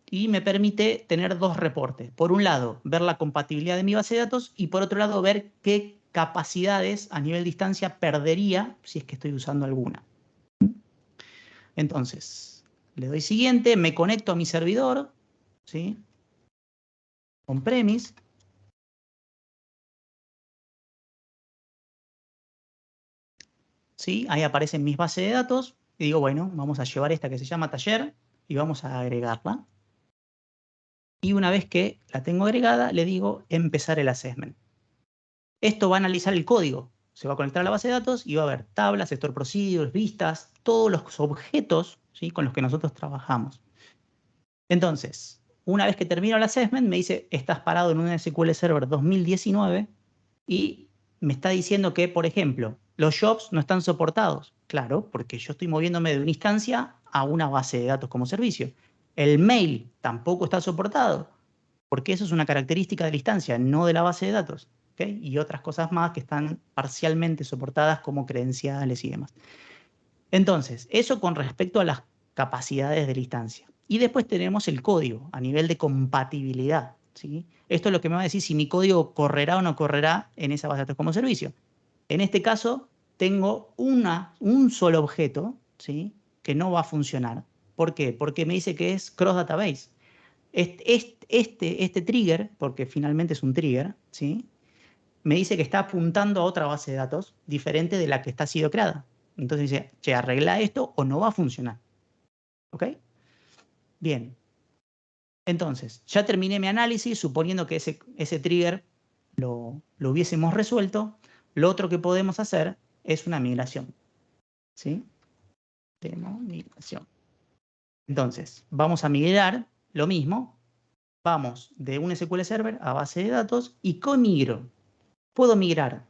y me permite tener dos reportes. Por un lado, ver la compatibilidad de mi base de datos y por otro lado, ver qué capacidades a nivel de instancia perdería si es que estoy usando alguna. Entonces, le doy siguiente, me conecto a mi servidor, ¿sí?, on-premise. ¿Sí? Ahí aparecen mis bases de datos y digo, bueno, vamos a llevar esta que se llama taller y vamos a agregarla. Y una vez que la tengo agregada, le digo empezar el assessment. Esto va a analizar el código. Se va a conectar a la base de datos y va a ver tablas, store procedures, vistas, todos los objetos, ¿sí?, con los que nosotros trabajamos. Entonces, una vez que termino el assessment, me dice, estás parado en un SQL Server 2019 y me está diciendo que, por ejemplo, los jobs no están soportados. Claro, porque yo estoy moviéndome de una instancia a una base de datos como servicio. El mail tampoco está soportado, porque eso es una característica de la instancia, no de la base de datos. ¿Okay? Y otras cosas más que están parcialmente soportadas como credenciales y demás. Entonces, eso con respecto a las capacidades de la instancia. Y después tenemos el código a nivel de compatibilidad, ¿sí? Esto es lo que me va a decir si mi código correrá o no correrá en esa base de datos como servicio. En este caso, tengo un solo objeto, ¿sí?, que no va a funcionar. ¿Por qué? Porque me dice que es cross database. Este trigger, porque finalmente es un trigger, ¿sí?, me dice que está apuntando a otra base de datos diferente de la que está sido creada. Entonces dice, che, arregla esto o no va a funcionar. ¿Ok? Bien. Entonces, ya terminé mi análisis, suponiendo que ese trigger lo hubiésemos resuelto, lo otro que podemos hacer es una migración. ¿Sí? Migración. Entonces, vamos a migrar lo mismo. Vamos de un SQL Server a base de datos y comigro. Puedo migrar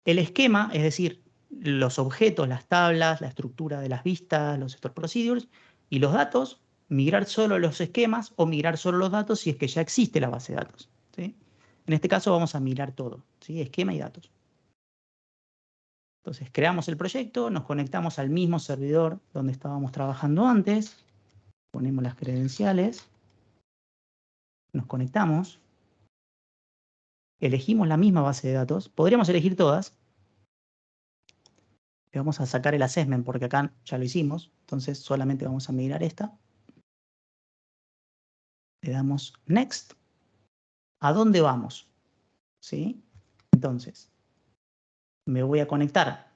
el esquema, es decir, los objetos, las tablas, la estructura de las vistas, los store procedures y los datos, migrar solo los esquemas o migrar solo los datos si es que ya existe la base de datos. ¿Sí? En este caso vamos a migrar todo, ¿sí? Esquema y datos. Entonces creamos el proyecto, nos conectamos al mismo servidor donde estábamos trabajando antes, ponemos las credenciales, nos conectamos, elegimos la misma base de datos, podríamos elegir todas, le vamos a sacar el assessment porque acá ya lo hicimos, entonces solamente vamos a migrar esta. Le damos Next. ¿A dónde vamos? ¿Sí? Entonces, me voy a conectar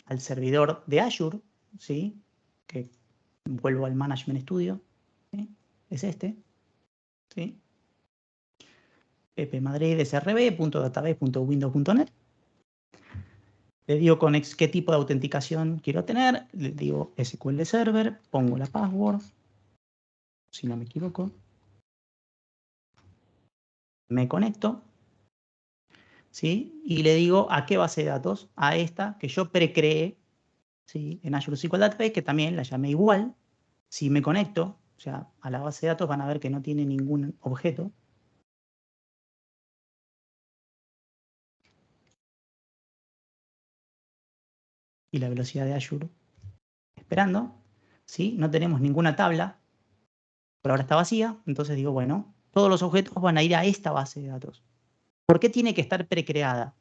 al servidor de Azure, ¿sí? Que vuelvo al Management Studio, ¿sí? Es este, ¿sí? ppmadrid.srb.database.windows.net. Le digo con qué tipo de autenticación quiero tener. Le digo SQL Server, pongo la password, si no me equivoco. Me conecto, ¿sí? Y le digo a qué base de datos, a esta que yo precreé, ¿sí? En Azure SQL Database, que también la llamé igual. Si me conecto, o sea, a la base de datos van a ver que no tiene ningún objeto. Y la velocidad de Azure, esperando, ¿sí? No tenemos ninguna tabla, por ahora está vacía, entonces digo, bueno, todos los objetos van a ir a esta base de datos. ¿Por qué tiene que estar precreada?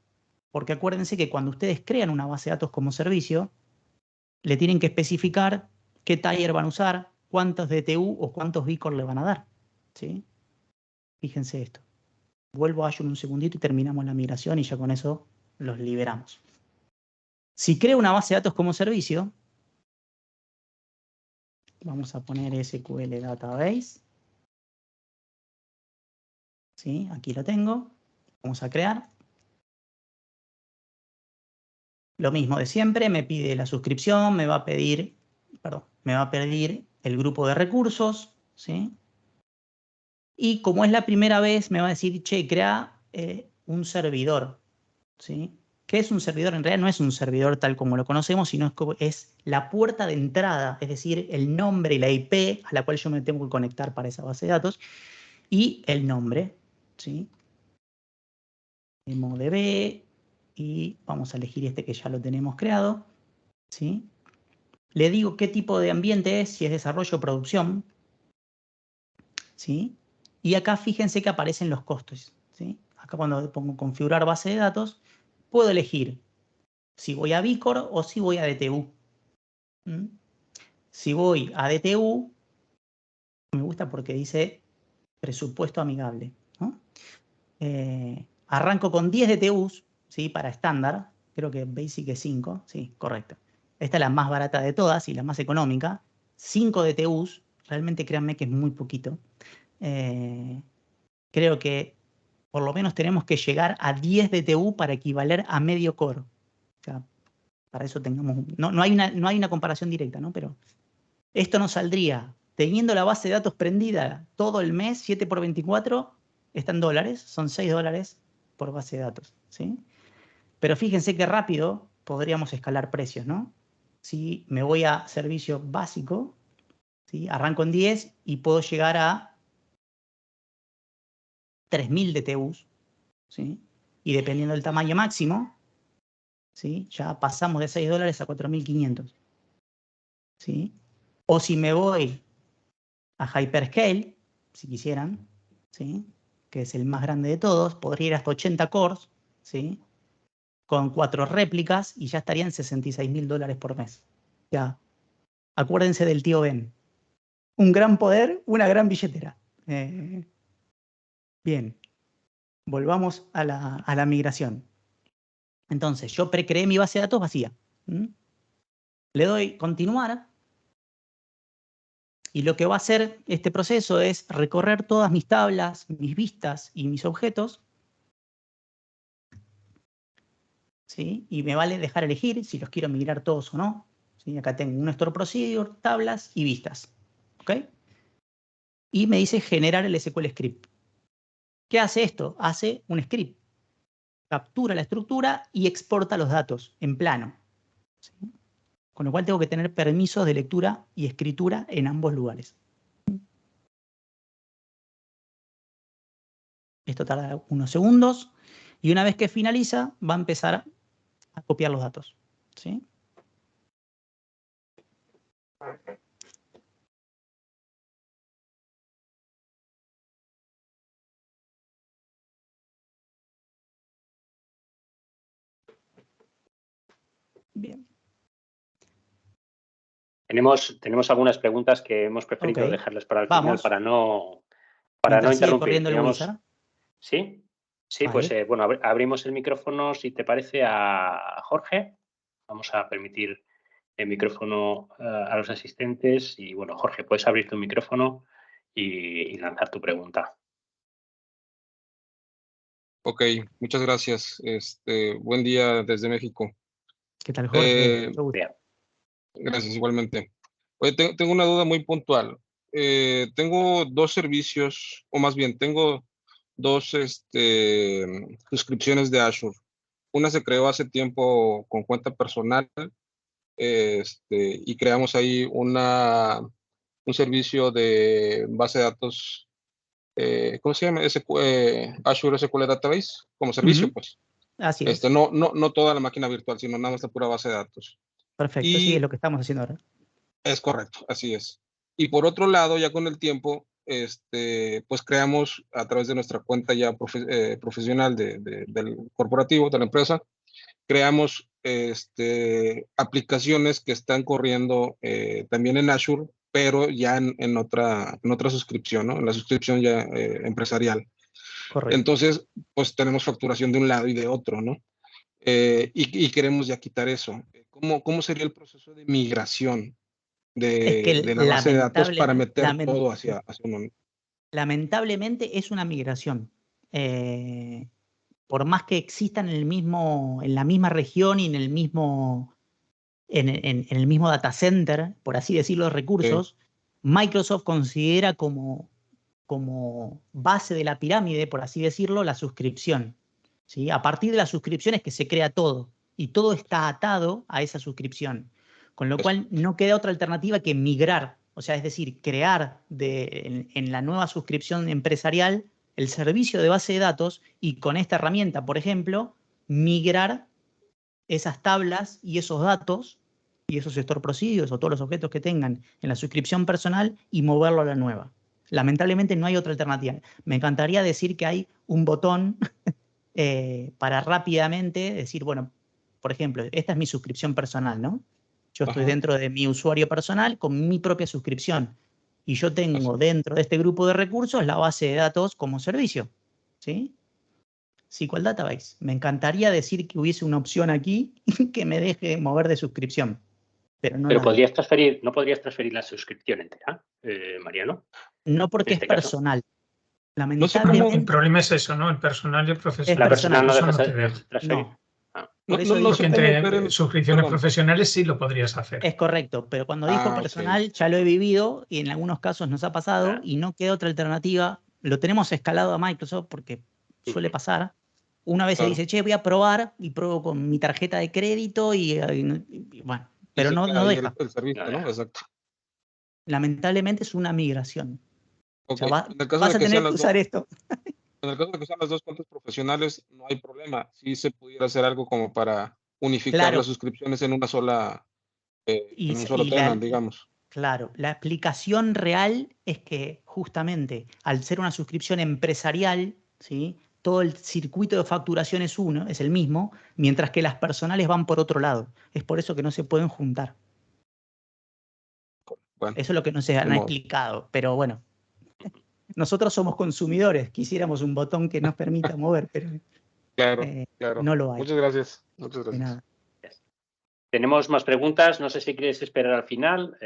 Porque acuérdense que cuando ustedes crean una base de datos como servicio, le tienen que especificar qué tier van a usar, cuántos DTU o cuántos Vcor le van a dar, ¿sí? Fíjense esto. Vuelvo a Azure un segundito y terminamos la migración y ya con eso los liberamos. Si creo una base de datos como servicio, vamos a poner SQL Database. ¿Sí? Aquí lo tengo. Vamos a crear. Lo mismo de siempre, me pide la suscripción, me va a pedir el grupo de recursos, ¿sí? Y como es la primera vez, me va a decir, che, crea un servidor, ¿sí? ¿Qué es un servidor? En realidad no es un servidor tal como lo conocemos, sino es la puerta de entrada, es decir, el nombre y la IP a la cual yo me tengo que conectar para esa base de datos y el nombre, ¿sí? MongoDB, y vamos a elegir este que ya lo tenemos creado, ¿sí? Le digo qué tipo de ambiente es, si es desarrollo o producción, ¿sí? Y acá fíjense que aparecen los costos, ¿sí? Acá cuando pongo configurar base de datos, puedo elegir si voy a Vcor o si voy a DTU. ¿Mm? Si voy a DTU, me gusta porque dice presupuesto amigable, ¿no? Arranco con 10 DTUs, ¿sí? Para estándar, creo que Basic es 5, sí, correcto. Esta es la más barata de todas y la más económica. 5 DTUs, realmente créanme que es muy poquito. Creo que por lo menos tenemos que llegar a 10 DTU para equivaler a medio core. O sea, para eso tengamos... No hay una comparación directa, ¿no? Pero esto nos saldría, teniendo la base de datos prendida todo el mes, 7 por 24, está en dólares, son $6 por base de datos, ¿sí? Pero fíjense qué rápido podríamos escalar precios, ¿no? Si me voy a servicio básico, ¿sí? Arranco en 10 y puedo llegar a 3.000 DTUs, ¿sí? Y dependiendo del tamaño máximo, ¿sí? Ya pasamos de $6 a 4.500, ¿sí? O si me voy a Hyperscale, si quisieran, ¿sí? Que es el más grande de todos, podría ir hasta 80 cores, ¿sí? Con 4 réplicas y ya estarían $66.000 por mes. Ya, acuérdense del tío Ben. Un gran poder, una gran billetera. Bien, volvamos a la migración. Entonces, yo precreé mi base de datos vacía. Le doy continuar. Y lo que va a hacer este proceso es recorrer todas mis tablas, mis vistas y mis objetos ¿sí? Y me vale dejar elegir si los quiero migrar todos o no. ¿Sí? Acá tengo un store procedure, tablas y vistas. ¿Ok? Y me dice generar el SQL script. ¿Qué hace esto? Hace un script. Captura la estructura y exporta los datos en plano. ¿Sí? Con lo cual tengo que tener permisos de lectura y escritura en ambos lugares. Esto tarda unos segundos y una vez que finaliza va a empezar a copiar los datos. ¿Sí? Bien. Tenemos algunas preguntas que hemos preferido dejarles para el final para no interrumpir. Corriendo el wizard. ¿Sí? Sí, vale. Pues bueno, abrimos el micrófono, si te parece, a Jorge. Vamos a permitir el micrófono a los asistentes. Y bueno, Jorge, puedes abrir tu micrófono y lanzar tu pregunta. Ok, muchas gracias. Buen día desde México. ¿Qué tal, Jorge? Gracias, igualmente. Oye, tengo una duda muy puntual. Tengo dos servicios, o más bien, tengo dos suscripciones de Azure. Una se creó hace tiempo con cuenta personal, y creamos ahí un servicio de base de datos, ¿cómo se llama? Azure SQL Database, como servicio, pues. Así es. No toda la máquina virtual, sino nada más la pura base de datos. Perfecto, sí, es lo que estamos haciendo ahora. Es correcto, así es. Y por otro lado, ya con el tiempo, pues creamos a través de nuestra cuenta ya profesional del corporativo, de la empresa, creamos aplicaciones que están corriendo también en Azure, pero ya en otra suscripción, ¿no? En la suscripción ya empresarial. Correcto. Entonces, pues tenemos facturación de un lado y de otro, ¿no? Y queremos ya quitar eso. ¿Cómo sería el proceso de migración de la base de datos para meter todo hacia uno? Lamentablemente es una migración. Por más que existan en la misma región y en el mismo data center, por así decirlo, recursos, Microsoft considera como base de la pirámide, por así decirlo, la suscripción. ¿Sí? A partir de la suscripción es que se crea todo y todo está atado a esa suscripción. Con lo cual no queda otra alternativa que migrar, o sea, es decir, crear en la nueva suscripción empresarial el servicio de base de datos y con esta herramienta, por ejemplo, migrar esas tablas y esos datos y esos store procedures o todos los objetos que tengan en la suscripción personal y moverlo a la nueva. Lamentablemente no hay otra alternativa. Me encantaría decir que hay un botón para rápidamente decir, bueno, por ejemplo, esta es mi suscripción personal, ¿no? Yo estoy dentro de mi usuario personal con mi propia suscripción y yo tengo dentro de este grupo de recursos la base de datos como servicio, ¿sí? SQL Database. Me encantaría decir que hubiese una opción aquí que me deje mover de suscripción, pero no. Pero no podrías transferir la suscripción entera, Mariano. No, porque es personal. Lamentablemente. El problema es eso, ¿no? El personal y el profesional. La personal no te deja transferir. No. Por eso digo que entre suscripciones profesionales sí lo podrías hacer. Es correcto, pero cuando dijo personal ya lo he vivido y en algunos casos nos ha pasado y no queda otra alternativa. Lo tenemos escalado a Microsoft porque suele pasar. Una vez se dice, che, voy a probar y pruebo con mi tarjeta de crédito y bueno, pero no deja. El servicio, ¿no? Exacto. Lamentablemente es una migración. Okay. O sea, vas a tener que usar esto. En el caso de que sean las dos cuentas profesionales, no hay problema. Sí se pudiera hacer algo como para unificar las suscripciones en una sola, en un solo tenant, digamos. Claro, la explicación real es que justamente al ser una suscripción empresarial, ¿sí? Todo el circuito de facturación es el mismo, mientras que las personales van por otro lado. Es por eso que no se pueden juntar. Bueno, eso es lo que no se han explicado, pero bueno. Nosotros somos consumidores, quisiéramos un botón que nos permita mover, pero claro. No lo hay. Muchas gracias. Muchas gracias. De nada. Tenemos más preguntas, no sé si quieres esperar al final,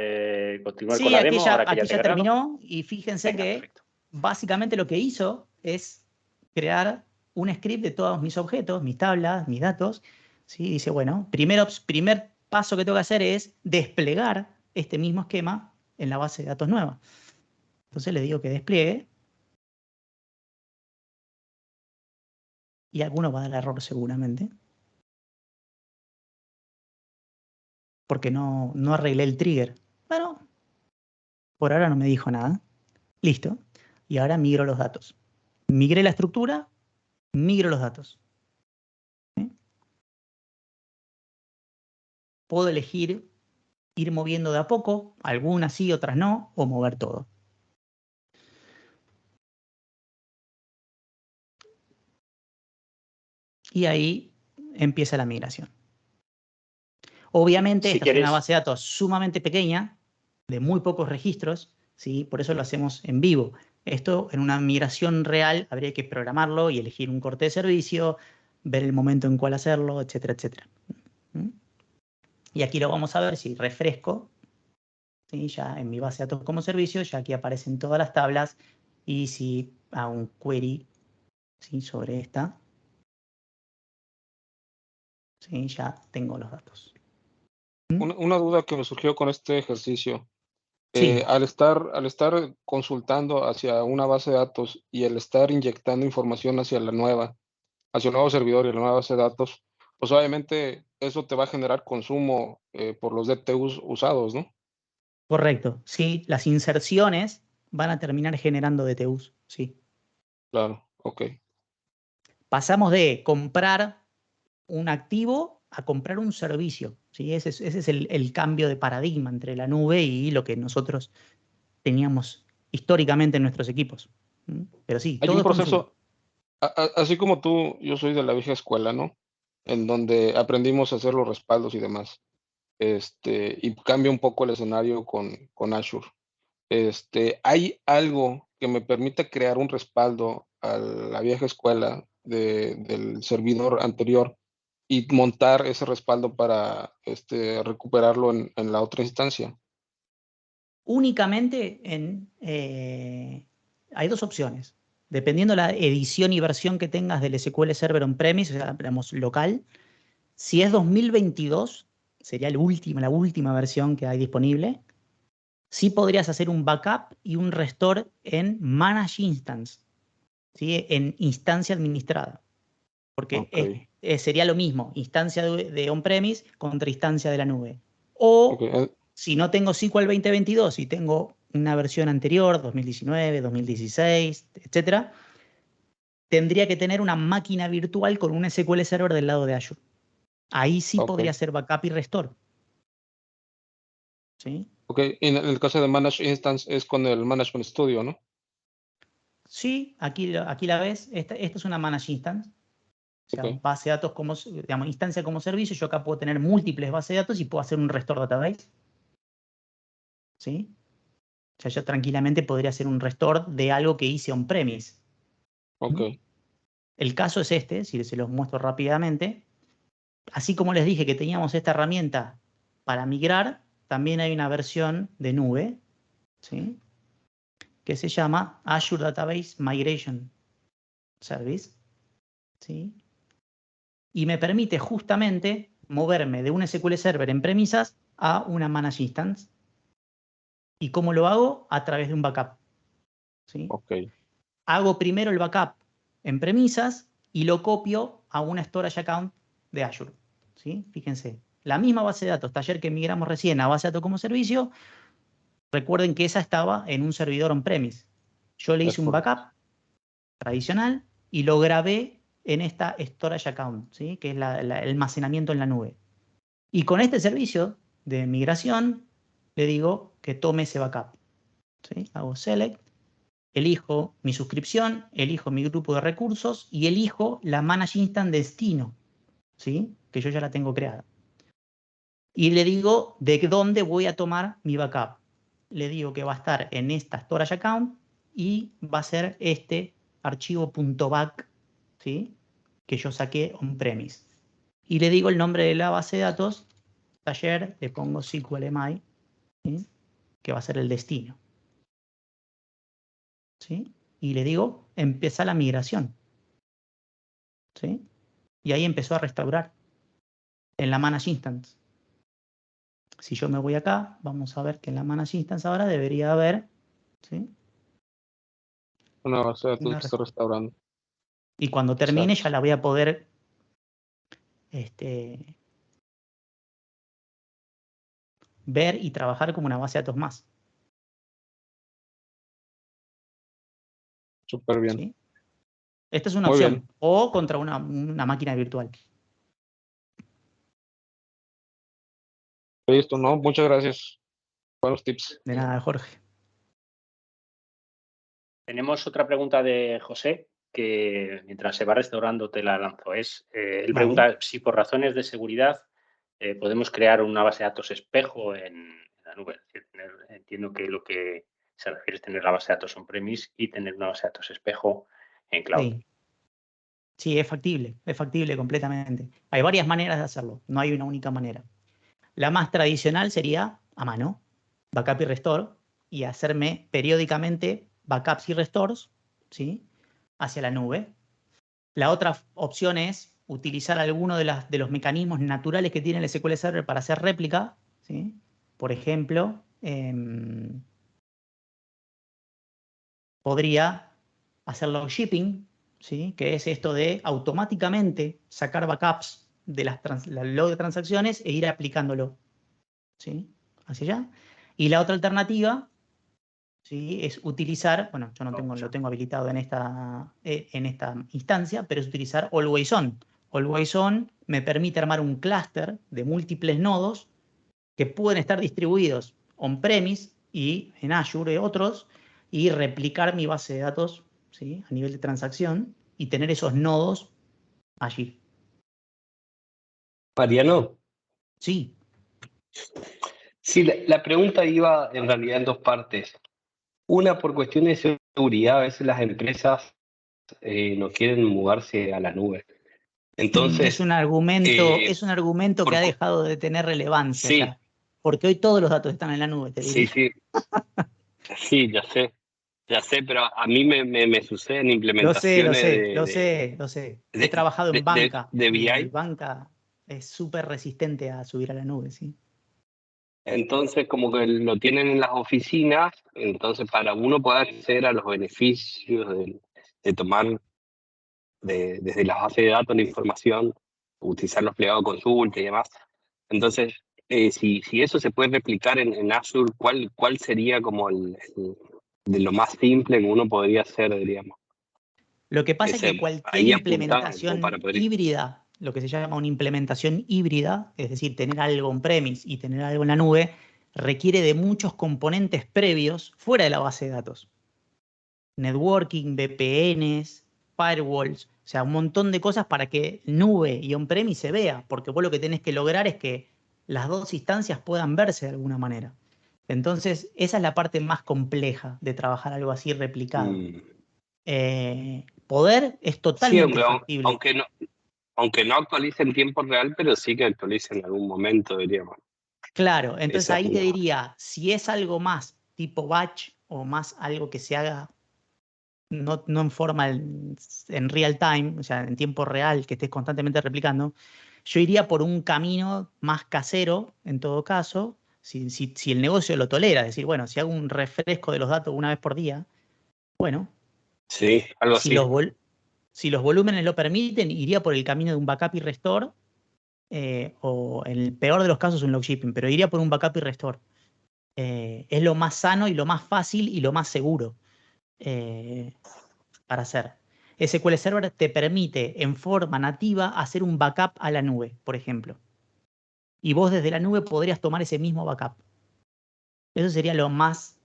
continuar con la demo. Aquí ya terminó y fíjense que básicamente lo que hizo es crear un script de todos mis objetos, mis tablas, mis datos, ¿sí? Dice, bueno, primer paso que tengo que hacer es desplegar este mismo esquema en la base de datos nueva. Entonces le digo que despliegue. Y alguno va a dar error seguramente. Porque no arreglé el trigger. Bueno, por ahora no me dijo nada. Listo. Y ahora migro los datos. Migré la estructura, migro los datos. ¿Sí? Puedo elegir ir moviendo de a poco, algunas sí, otras no, o mover todo. Y ahí empieza la migración. Obviamente, esta es una base de datos sumamente pequeña, de muy pocos registros, ¿sí? Por eso lo hacemos en vivo. Esto en una migración real habría que programarlo y elegir un corte de servicio, ver el momento en cual hacerlo, etcétera, etcétera. ¿Mm? Y aquí lo vamos a ver si refresco, ¿sí? Ya en mi base de datos como servicio, ya aquí aparecen todas las tablas, y si hago un query, ¿sí? Sobre esta, ¿sí? Ya tengo los datos. Una duda que me surgió con este ejercicio. Sí. Al estar consultando hacia una base de datos y el estar inyectando información hacia el nuevo servidor y la nueva base de datos, pues obviamente eso te va a generar consumo por los DTUs usados, ¿no? Correcto, sí. Las inserciones van a terminar generando DTUs, sí. Claro, ok. Pasamos de comprar un activo a comprar un servicio, ¿sí? Ese es el cambio de paradigma entre la nube y lo que nosotros teníamos históricamente en nuestros equipos. Pero sí, Hay todo un es consumo. proceso, así como tú, yo soy de la vieja escuela, ¿no? En donde aprendimos a hacer los respaldos y demás. Y cambia un poco el escenario con Azure. ¿Hay algo que me permita crear un respaldo a la vieja escuela del servidor anterior y montar ese respaldo para recuperarlo en la otra instancia? Únicamente hay dos opciones. Dependiendo la edición y versión que tengas del SQL Server on-premise, o sea, digamos, local, si es 2022, sería la última versión que hay disponible, sí podrías hacer un backup y un restore en Managed Instance, ¿sí? En instancia administrada. Porque Ok. sería lo mismo, instancia de on-premise contra instancia de la nube. O Okay. si no tengo SQL 2022 y tengo una versión anterior, 2019, 2016, etcétera, tendría que tener una máquina virtual con un SQL Server del lado de Azure. Ahí sí podría ser backup y restore. ¿Sí? Ok, en el caso de Managed Instance es con el Management Studio, ¿no? Sí, aquí la ves. Esta es una Managed Instance. O sea, base de datos como, digamos, instancia como servicio. Yo acá puedo tener múltiples bases de datos y puedo hacer un restore database. ¿Sí? O sea, yo tranquilamente podría hacer un restore de algo que hice on-premise. Ok. El caso es este, si se los muestro rápidamente. Así como les dije que teníamos esta herramienta para migrar, también hay una versión de nube, ¿sí? Que se llama Azure Database Migration Service, ¿sí? Y me permite justamente moverme de un SQL Server en premisas a una Managed Instance. ¿Y cómo lo hago? A través de un backup, ¿sí? Ok. Hago primero el backup en premisas y lo copio a una storage account de Azure, ¿sí? Fíjense, la misma base de datos, taller que migramos recién a base de datos como servicio, recuerden que esa estaba en un servidor on-premise. Yo le hice un backup tradicional y lo grabé en esta storage account, ¿sí? Que es el almacenamiento en la nube. Y con este servicio de migración le digo que tome ese backup, ¿sí? Hago select, elijo mi suscripción, elijo mi grupo de recursos y elijo la Managed Instance destino, ¿sí? Que yo ya la tengo creada. Y le digo de dónde voy a tomar mi backup. Le digo que va a estar en esta storage account y va a ser este archivo .back, ¿sí? Que yo saqué on-premise. Y le digo el nombre de la base de datos, taller, le pongo SQLMI, ¿sí? Que va a ser el destino, ¿sí? Y le digo, empieza la migración, ¿sí? Y ahí empezó a restaurar. en la Manage Instance. Si yo me voy acá, vamos a ver que en la Manage Instance ahora debería haber, ¿sí?, una base de datos que está restaurando. Y cuando termine ya la voy a poder ver y trabajar como una base de datos más. Súper bien. ¿Sí? Esta es una Muy opción. bien. O contra una máquina virtual. Listo, ¿no? Muchas gracias. Buenos tips. De nada, Jorge. Tenemos otra pregunta de José, que mientras se va restaurando te la lanzo. Él pregunta si por razones de seguridad podemos crear una base de datos espejo en la nube. Es decir, entiendo que lo que se refiere es tener la base de datos on-premise y tener una base de datos espejo en cloud. Sí, es factible completamente. Hay varias maneras de hacerlo, no hay una única manera. La más tradicional sería a mano, backup y restore, y hacerme periódicamente backups y restores, ¿sí?, hacia la nube. La otra opción es utilizar alguno de los mecanismos naturales que tiene el SQL Server para hacer réplica, ¿sí? Por ejemplo, podría hacer log shipping, ¿sí?, que es esto de automáticamente sacar backups de la log de transacciones e ir aplicándolo, ¿sí?, hacia allá. Y la otra alternativa, ¿sí?, es utilizar, bueno, yo no lo tengo habilitado en esta instancia, pero es utilizar Always On. Always On me permite armar un clúster de múltiples nodos que pueden estar distribuidos on-premise y en Azure y otros, y replicar mi base de datos, ¿sí?, a nivel de transacción y tener esos nodos allí. Mariano. Sí. Sí, la pregunta iba en realidad en dos partes. Una, por cuestiones de seguridad, a veces las empresas no quieren mudarse a la nube. Entonces, es un argumento que ha dejado de tener relevancia ya. Porque hoy todos los datos están en la nube, te diría. Sí, ya sé, pero a mí me suceden implementaciones Lo sé. He trabajado en banca. De BI. Y banca es súper resistente a subir a la nube, sí. Entonces, como que lo tienen en las oficinas, entonces para uno poder acceder a los beneficios de tomar desde las bases de datos la información, utilizar los plegados de consulta y demás. Entonces, si eso se puede replicar en Azure, ¿cuál sería como de lo más simple que uno podría hacer, diríamos? Lo que pasa es que cualquier implementación híbrida, lo que se llama una implementación híbrida, es decir, tener algo on-premise y tener algo en la nube, requiere de muchos componentes previos fuera de la base de datos. Networking, VPNs, firewalls, o sea, un montón de cosas para que nube y on-premise se vea, porque vos lo que tenés que lograr es que las dos instancias puedan verse de alguna manera. Entonces, esa es la parte más compleja de trabajar algo así replicado. Poder es totalmente factible. Aunque no actualice en tiempo real, pero sí que actualice en algún momento, diríamos. Claro, entonces ahí te diría, si es algo más tipo batch o más algo que se haga no en forma en real time, o sea, en tiempo real, que estés constantemente replicando, yo iría por un camino más casero, en todo caso, si el negocio lo tolera. Es decir, bueno, si hago un refresco de los datos una vez por día, bueno, sí, algo así. Si los volúmenes lo permiten, iría por el camino de un backup y restore, o en el peor de los casos un log shipping, pero iría por un backup y restore. Es lo más sano y lo más fácil y lo más seguro para hacer. SQL Server te permite en forma nativa hacer un backup a la nube, por ejemplo. Y vos desde la nube podrías tomar ese mismo backup. Eso sería lo más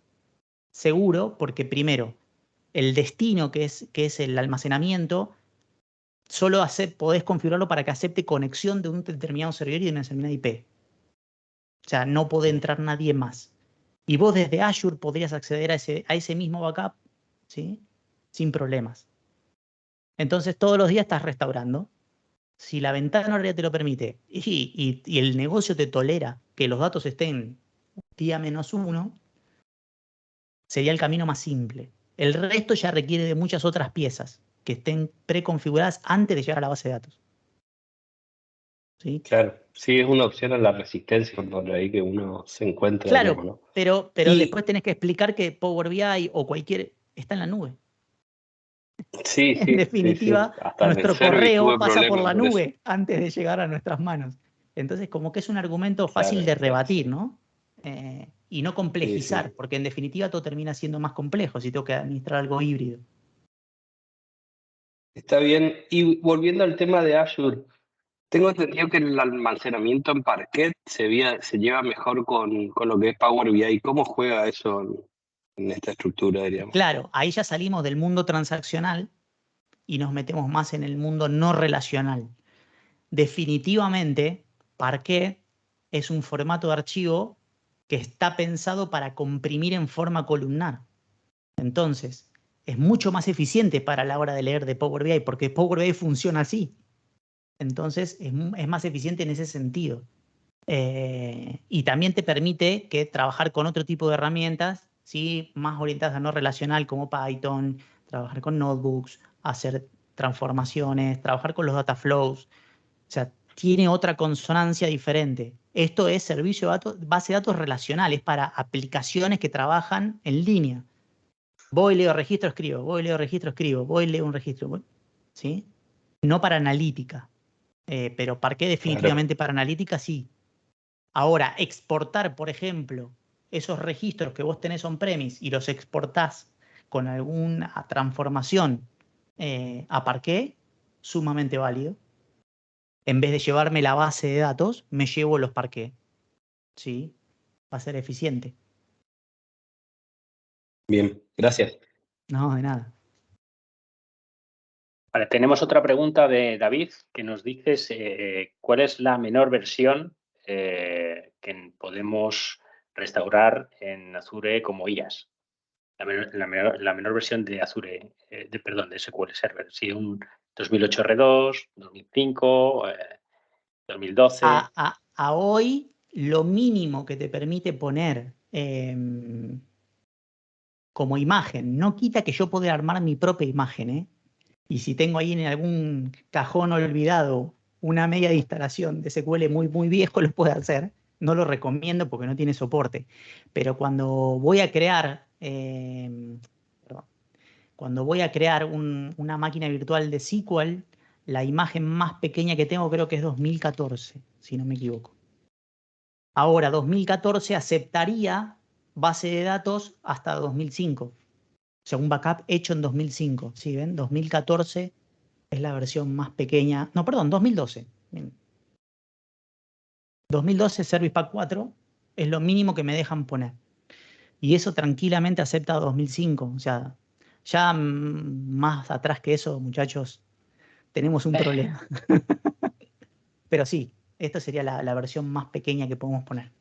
seguro porque primero, el destino que es el almacenamiento, solo podés configurarlo para que acepte conexión de un determinado servidor y de una determinada IP. O sea, no puede entrar nadie más. Y vos desde Azure podrías acceder a ese mismo backup, ¿sí?, sin problemas. Entonces todos los días estás restaurando. Si la ventana horaria te lo permite y el negocio te tolera que los datos estén día -1, sería el camino más simple. El resto ya requiere de muchas otras piezas que estén preconfiguradas antes de llegar a la base de datos. ¿sí? Claro, sí, es una opción a la resistencia por ahí que uno se encuentra. Claro, digamos, ¿no? pero después tenés que explicar que Power BI o cualquier está en la nube. Sí, En definitiva, sí. Hasta en el nuestro service correo tuve pasa por problemas la por eso. nube antes de llegar a nuestras manos. Entonces, como que es un argumento fácil Claro, de rebatir, sí. ¿no? Y no complejizar, Sí. porque en definitiva todo termina siendo más complejo si tengo que administrar algo híbrido. Está bien. Y volviendo al tema de Azure, tengo entendido que el almacenamiento en Parquet se lleva mejor con lo que es Power BI. ¿Cómo juega eso en esta estructura, diríamos? Claro, ahí ya salimos del mundo transaccional y nos metemos más en el mundo no relacional. Definitivamente, Parquet es un formato de archivo que está pensado para comprimir en forma columnar. Entonces, es mucho más eficiente para la hora de leer de Power BI, porque Power BI funciona así. Entonces, es más eficiente en ese sentido. Y también te permite que trabajar con otro tipo de herramientas, ¿sí? Más orientadas a no relacional, como Python, trabajar con notebooks, hacer transformaciones, trabajar con los data flows. O sea, tiene otra consonancia diferente. Esto es servicio de datos, base de datos relacional, es para aplicaciones que trabajan en línea. Voy, leo registro, escribo, voy, leo registro, escribo, voy, leo un registro, ¿sí? No para analítica, pero Parquet definitivamente para analítica sí. Ahora, exportar, por ejemplo, esos registros que vos tenés on-premise y los exportás con alguna transformación a Parquet, sumamente válido. En vez de llevarme la base de datos, me llevo los Parquet. ¿Sí? Va a ser eficiente. Bien, gracias. No, de nada. Vale, tenemos otra pregunta de David que nos dice cuál es la menor versión que podemos restaurar en Azure como IaaS. La menor versión de Azure, de SQL Server. Sí, un 2008 R2, 2005, 2012. A hoy, lo mínimo que te permite poner como imagen, no quita que yo pueda armar mi propia imagen, ¿eh? Y si tengo ahí en algún cajón olvidado una media de instalación de SQL muy, muy viejo, lo puedo hacer. No lo recomiendo porque no tiene soporte. Pero cuando voy a crear, una máquina virtual de SQL, la imagen más pequeña que tengo creo que es 2014, si no me equivoco. Ahora, 2014 aceptaría base de datos hasta 2005. O sea, un backup hecho en 2005. ¿Sí ven? 2014 es la versión más pequeña. No, perdón, 2012. Bien. 2012 Service Pack 4 es lo mínimo que me dejan poner. Y eso tranquilamente acepta 2005. O sea, ya más atrás que eso, muchachos, tenemos un problema. Pero sí, esta sería la versión más pequeña que podemos poner.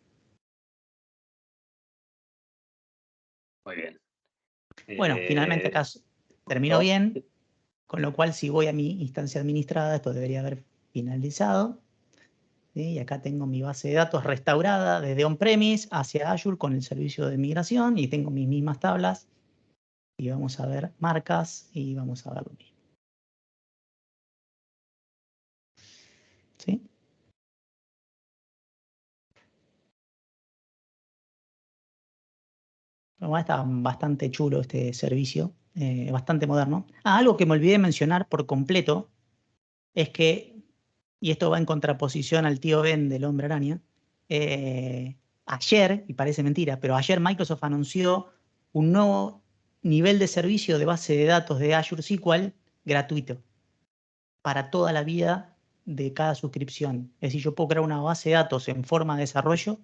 Muy bien. Bueno, finalmente acá terminó bien, con lo cual si voy a mi instancia administrada, esto debería haber finalizado. ¿Sí? Y acá tengo mi base de datos restaurada desde on-premise hacia Azure con el servicio de migración y tengo mis mismas tablas. Y vamos a ver marcas y vamos a ver lo mismo. ¿Sí? Bueno, está bastante chulo este servicio, bastante moderno. Algo que me olvidé mencionar por completo es que, y esto va en contraposición al tío Ben del Hombre Araña, ayer, y parece mentira, pero ayer Microsoft anunció un nuevo nivel de servicio de base de datos de Azure SQL gratuito para toda la vida de cada suscripción. Es decir, yo puedo crear una base de datos en forma de desarrollo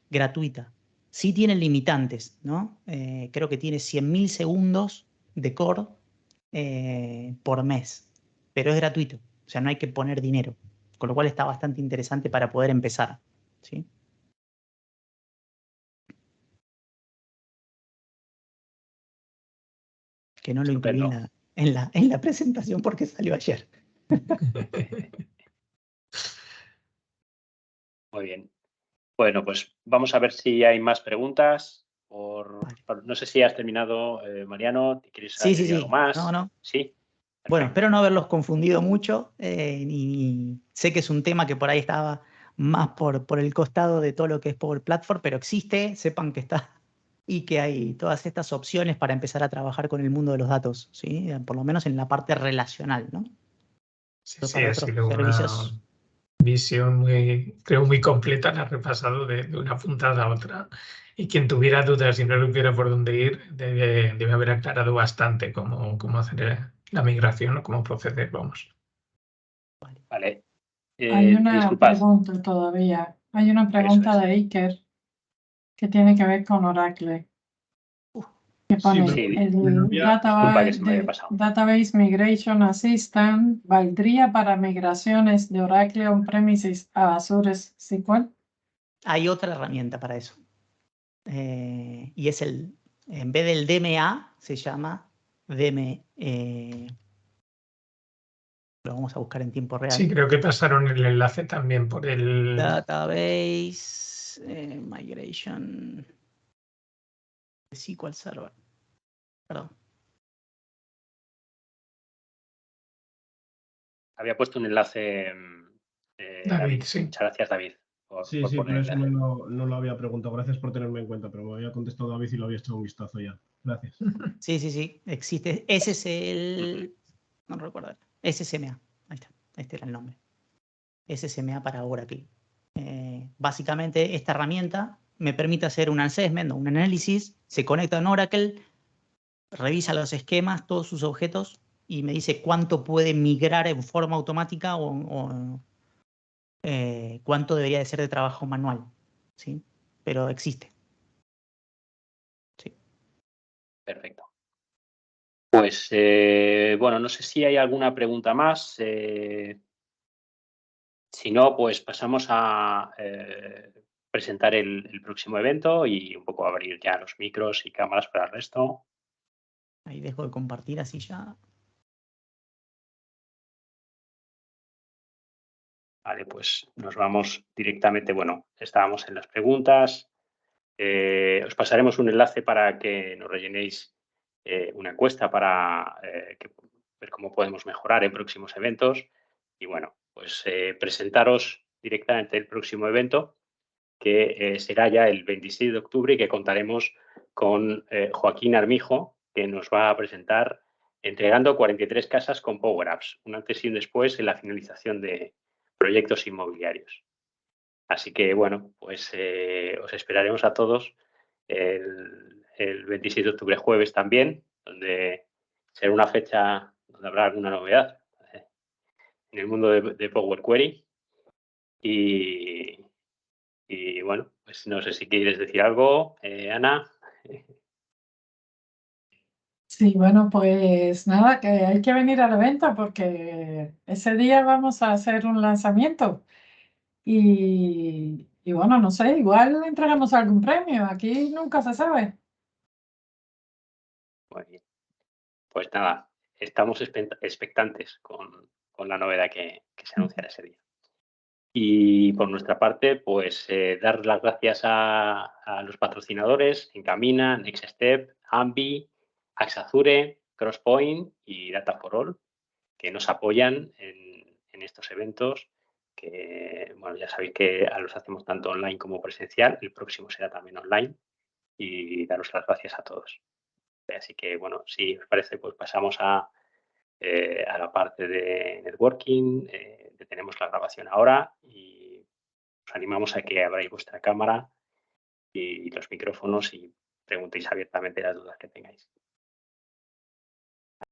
gratuita. Sí tiene limitantes, ¿no? Creo que tiene 100.000 segundos de core por mes, pero es gratuito, o sea, no hay que poner dinero, con lo cual está bastante interesante para poder empezar, ¿sí? Que no lo incluí en la presentación porque salió ayer. Muy bien. Bueno, pues vamos a ver si hay más preguntas. No sé si has terminado, Mariano. ¿Quieres añadir algo más? No. Sí. Bueno, espero no haberlos confundido mucho. Y sé que es un tema que por ahí estaba más por el costado de todo lo que es Power Platform, pero existe, sepan que está y que hay todas estas opciones para empezar a trabajar con el mundo de los datos, ¿sí? Por lo menos en la parte relacional, ¿no? Sí, ha sido una visión muy completa, la ha repasado de una puntada a otra. Y quien tuviera dudas y no supiera por dónde ir, debe haber aclarado bastante cómo hacer la migración o cómo proceder, vamos. Vale. Hay una pregunta todavía. Hay una pregunta de Iker que tiene que ver con Oracle. Que pone el Database Migration Assistant, ¿valdría para migraciones de Oracle On-Premises a Azure SQL? Hay otra herramienta para eso. Y es en vez del DMA, se llama lo vamos a buscar en tiempo real. Sí, creo que pasaron el enlace también por el... Database Migration SQL Server. Perdón. Había puesto un enlace David. Sí. Muchas gracias, David. Por eso no lo había preguntado. Gracias por tenerme en cuenta, pero me había contestado David y lo había echado un vistazo ya. Gracias. Sí. Existe. Ese es el... No recuerdo. SSMA. Ahí está. Este era el nombre. SSMA para Oracle. Básicamente, esta herramienta me permite hacer un assessment o un análisis. Se conecta en Oracle, revisa los esquemas, todos sus objetos y me dice cuánto puede migrar en forma automática o cuánto debería de ser de trabajo manual, ¿sí? Pero existe. Sí. Perfecto. Pues, bueno, no sé si hay alguna pregunta más. Si no, pues pasamos a presentar el próximo evento y un poco abrir ya los micros y cámaras para el resto. Ahí dejo de compartir así ya. Vale, pues nos vamos directamente. Bueno, estábamos en las preguntas. Os pasaremos un enlace para que nos rellenéis una encuesta para ver cómo podemos mejorar en próximos eventos. Y bueno, pues presentaros directamente el próximo evento, que será ya el 26 de octubre y que contaremos con Joaquín Armijo, que nos va a presentar entregando 43 casas con Power Apps, un antes y un después en la finalización de proyectos inmobiliarios. Así que, bueno, pues os esperaremos a todos el 26 de octubre, jueves también, donde será una fecha donde habrá alguna novedad en el mundo de Power Query. Y bueno, pues no sé si quieres decir algo, Ana. Sí, bueno, pues nada, que hay que venir al evento porque ese día vamos a hacer un lanzamiento. Y bueno, no sé, igual entregamos algún premio, aquí nunca se sabe. Muy bien. Pues nada, estamos expectantes con la novedad que se anunciará ese día. Y por nuestra parte, pues dar las gracias a los patrocinadores, Encamina, NextStep, Ambi, Axazure, Crosspoint y Data for All, que nos apoyan en estos eventos, que bueno, ya sabéis que los hacemos tanto online como presencial, el próximo será también online, y daros las gracias a todos. Así que bueno, si os parece, pues pasamos a la parte de networking, detenemos la grabación ahora y os animamos a que abráis vuestra cámara y los micrófonos y preguntéis abiertamente las dudas que tengáis.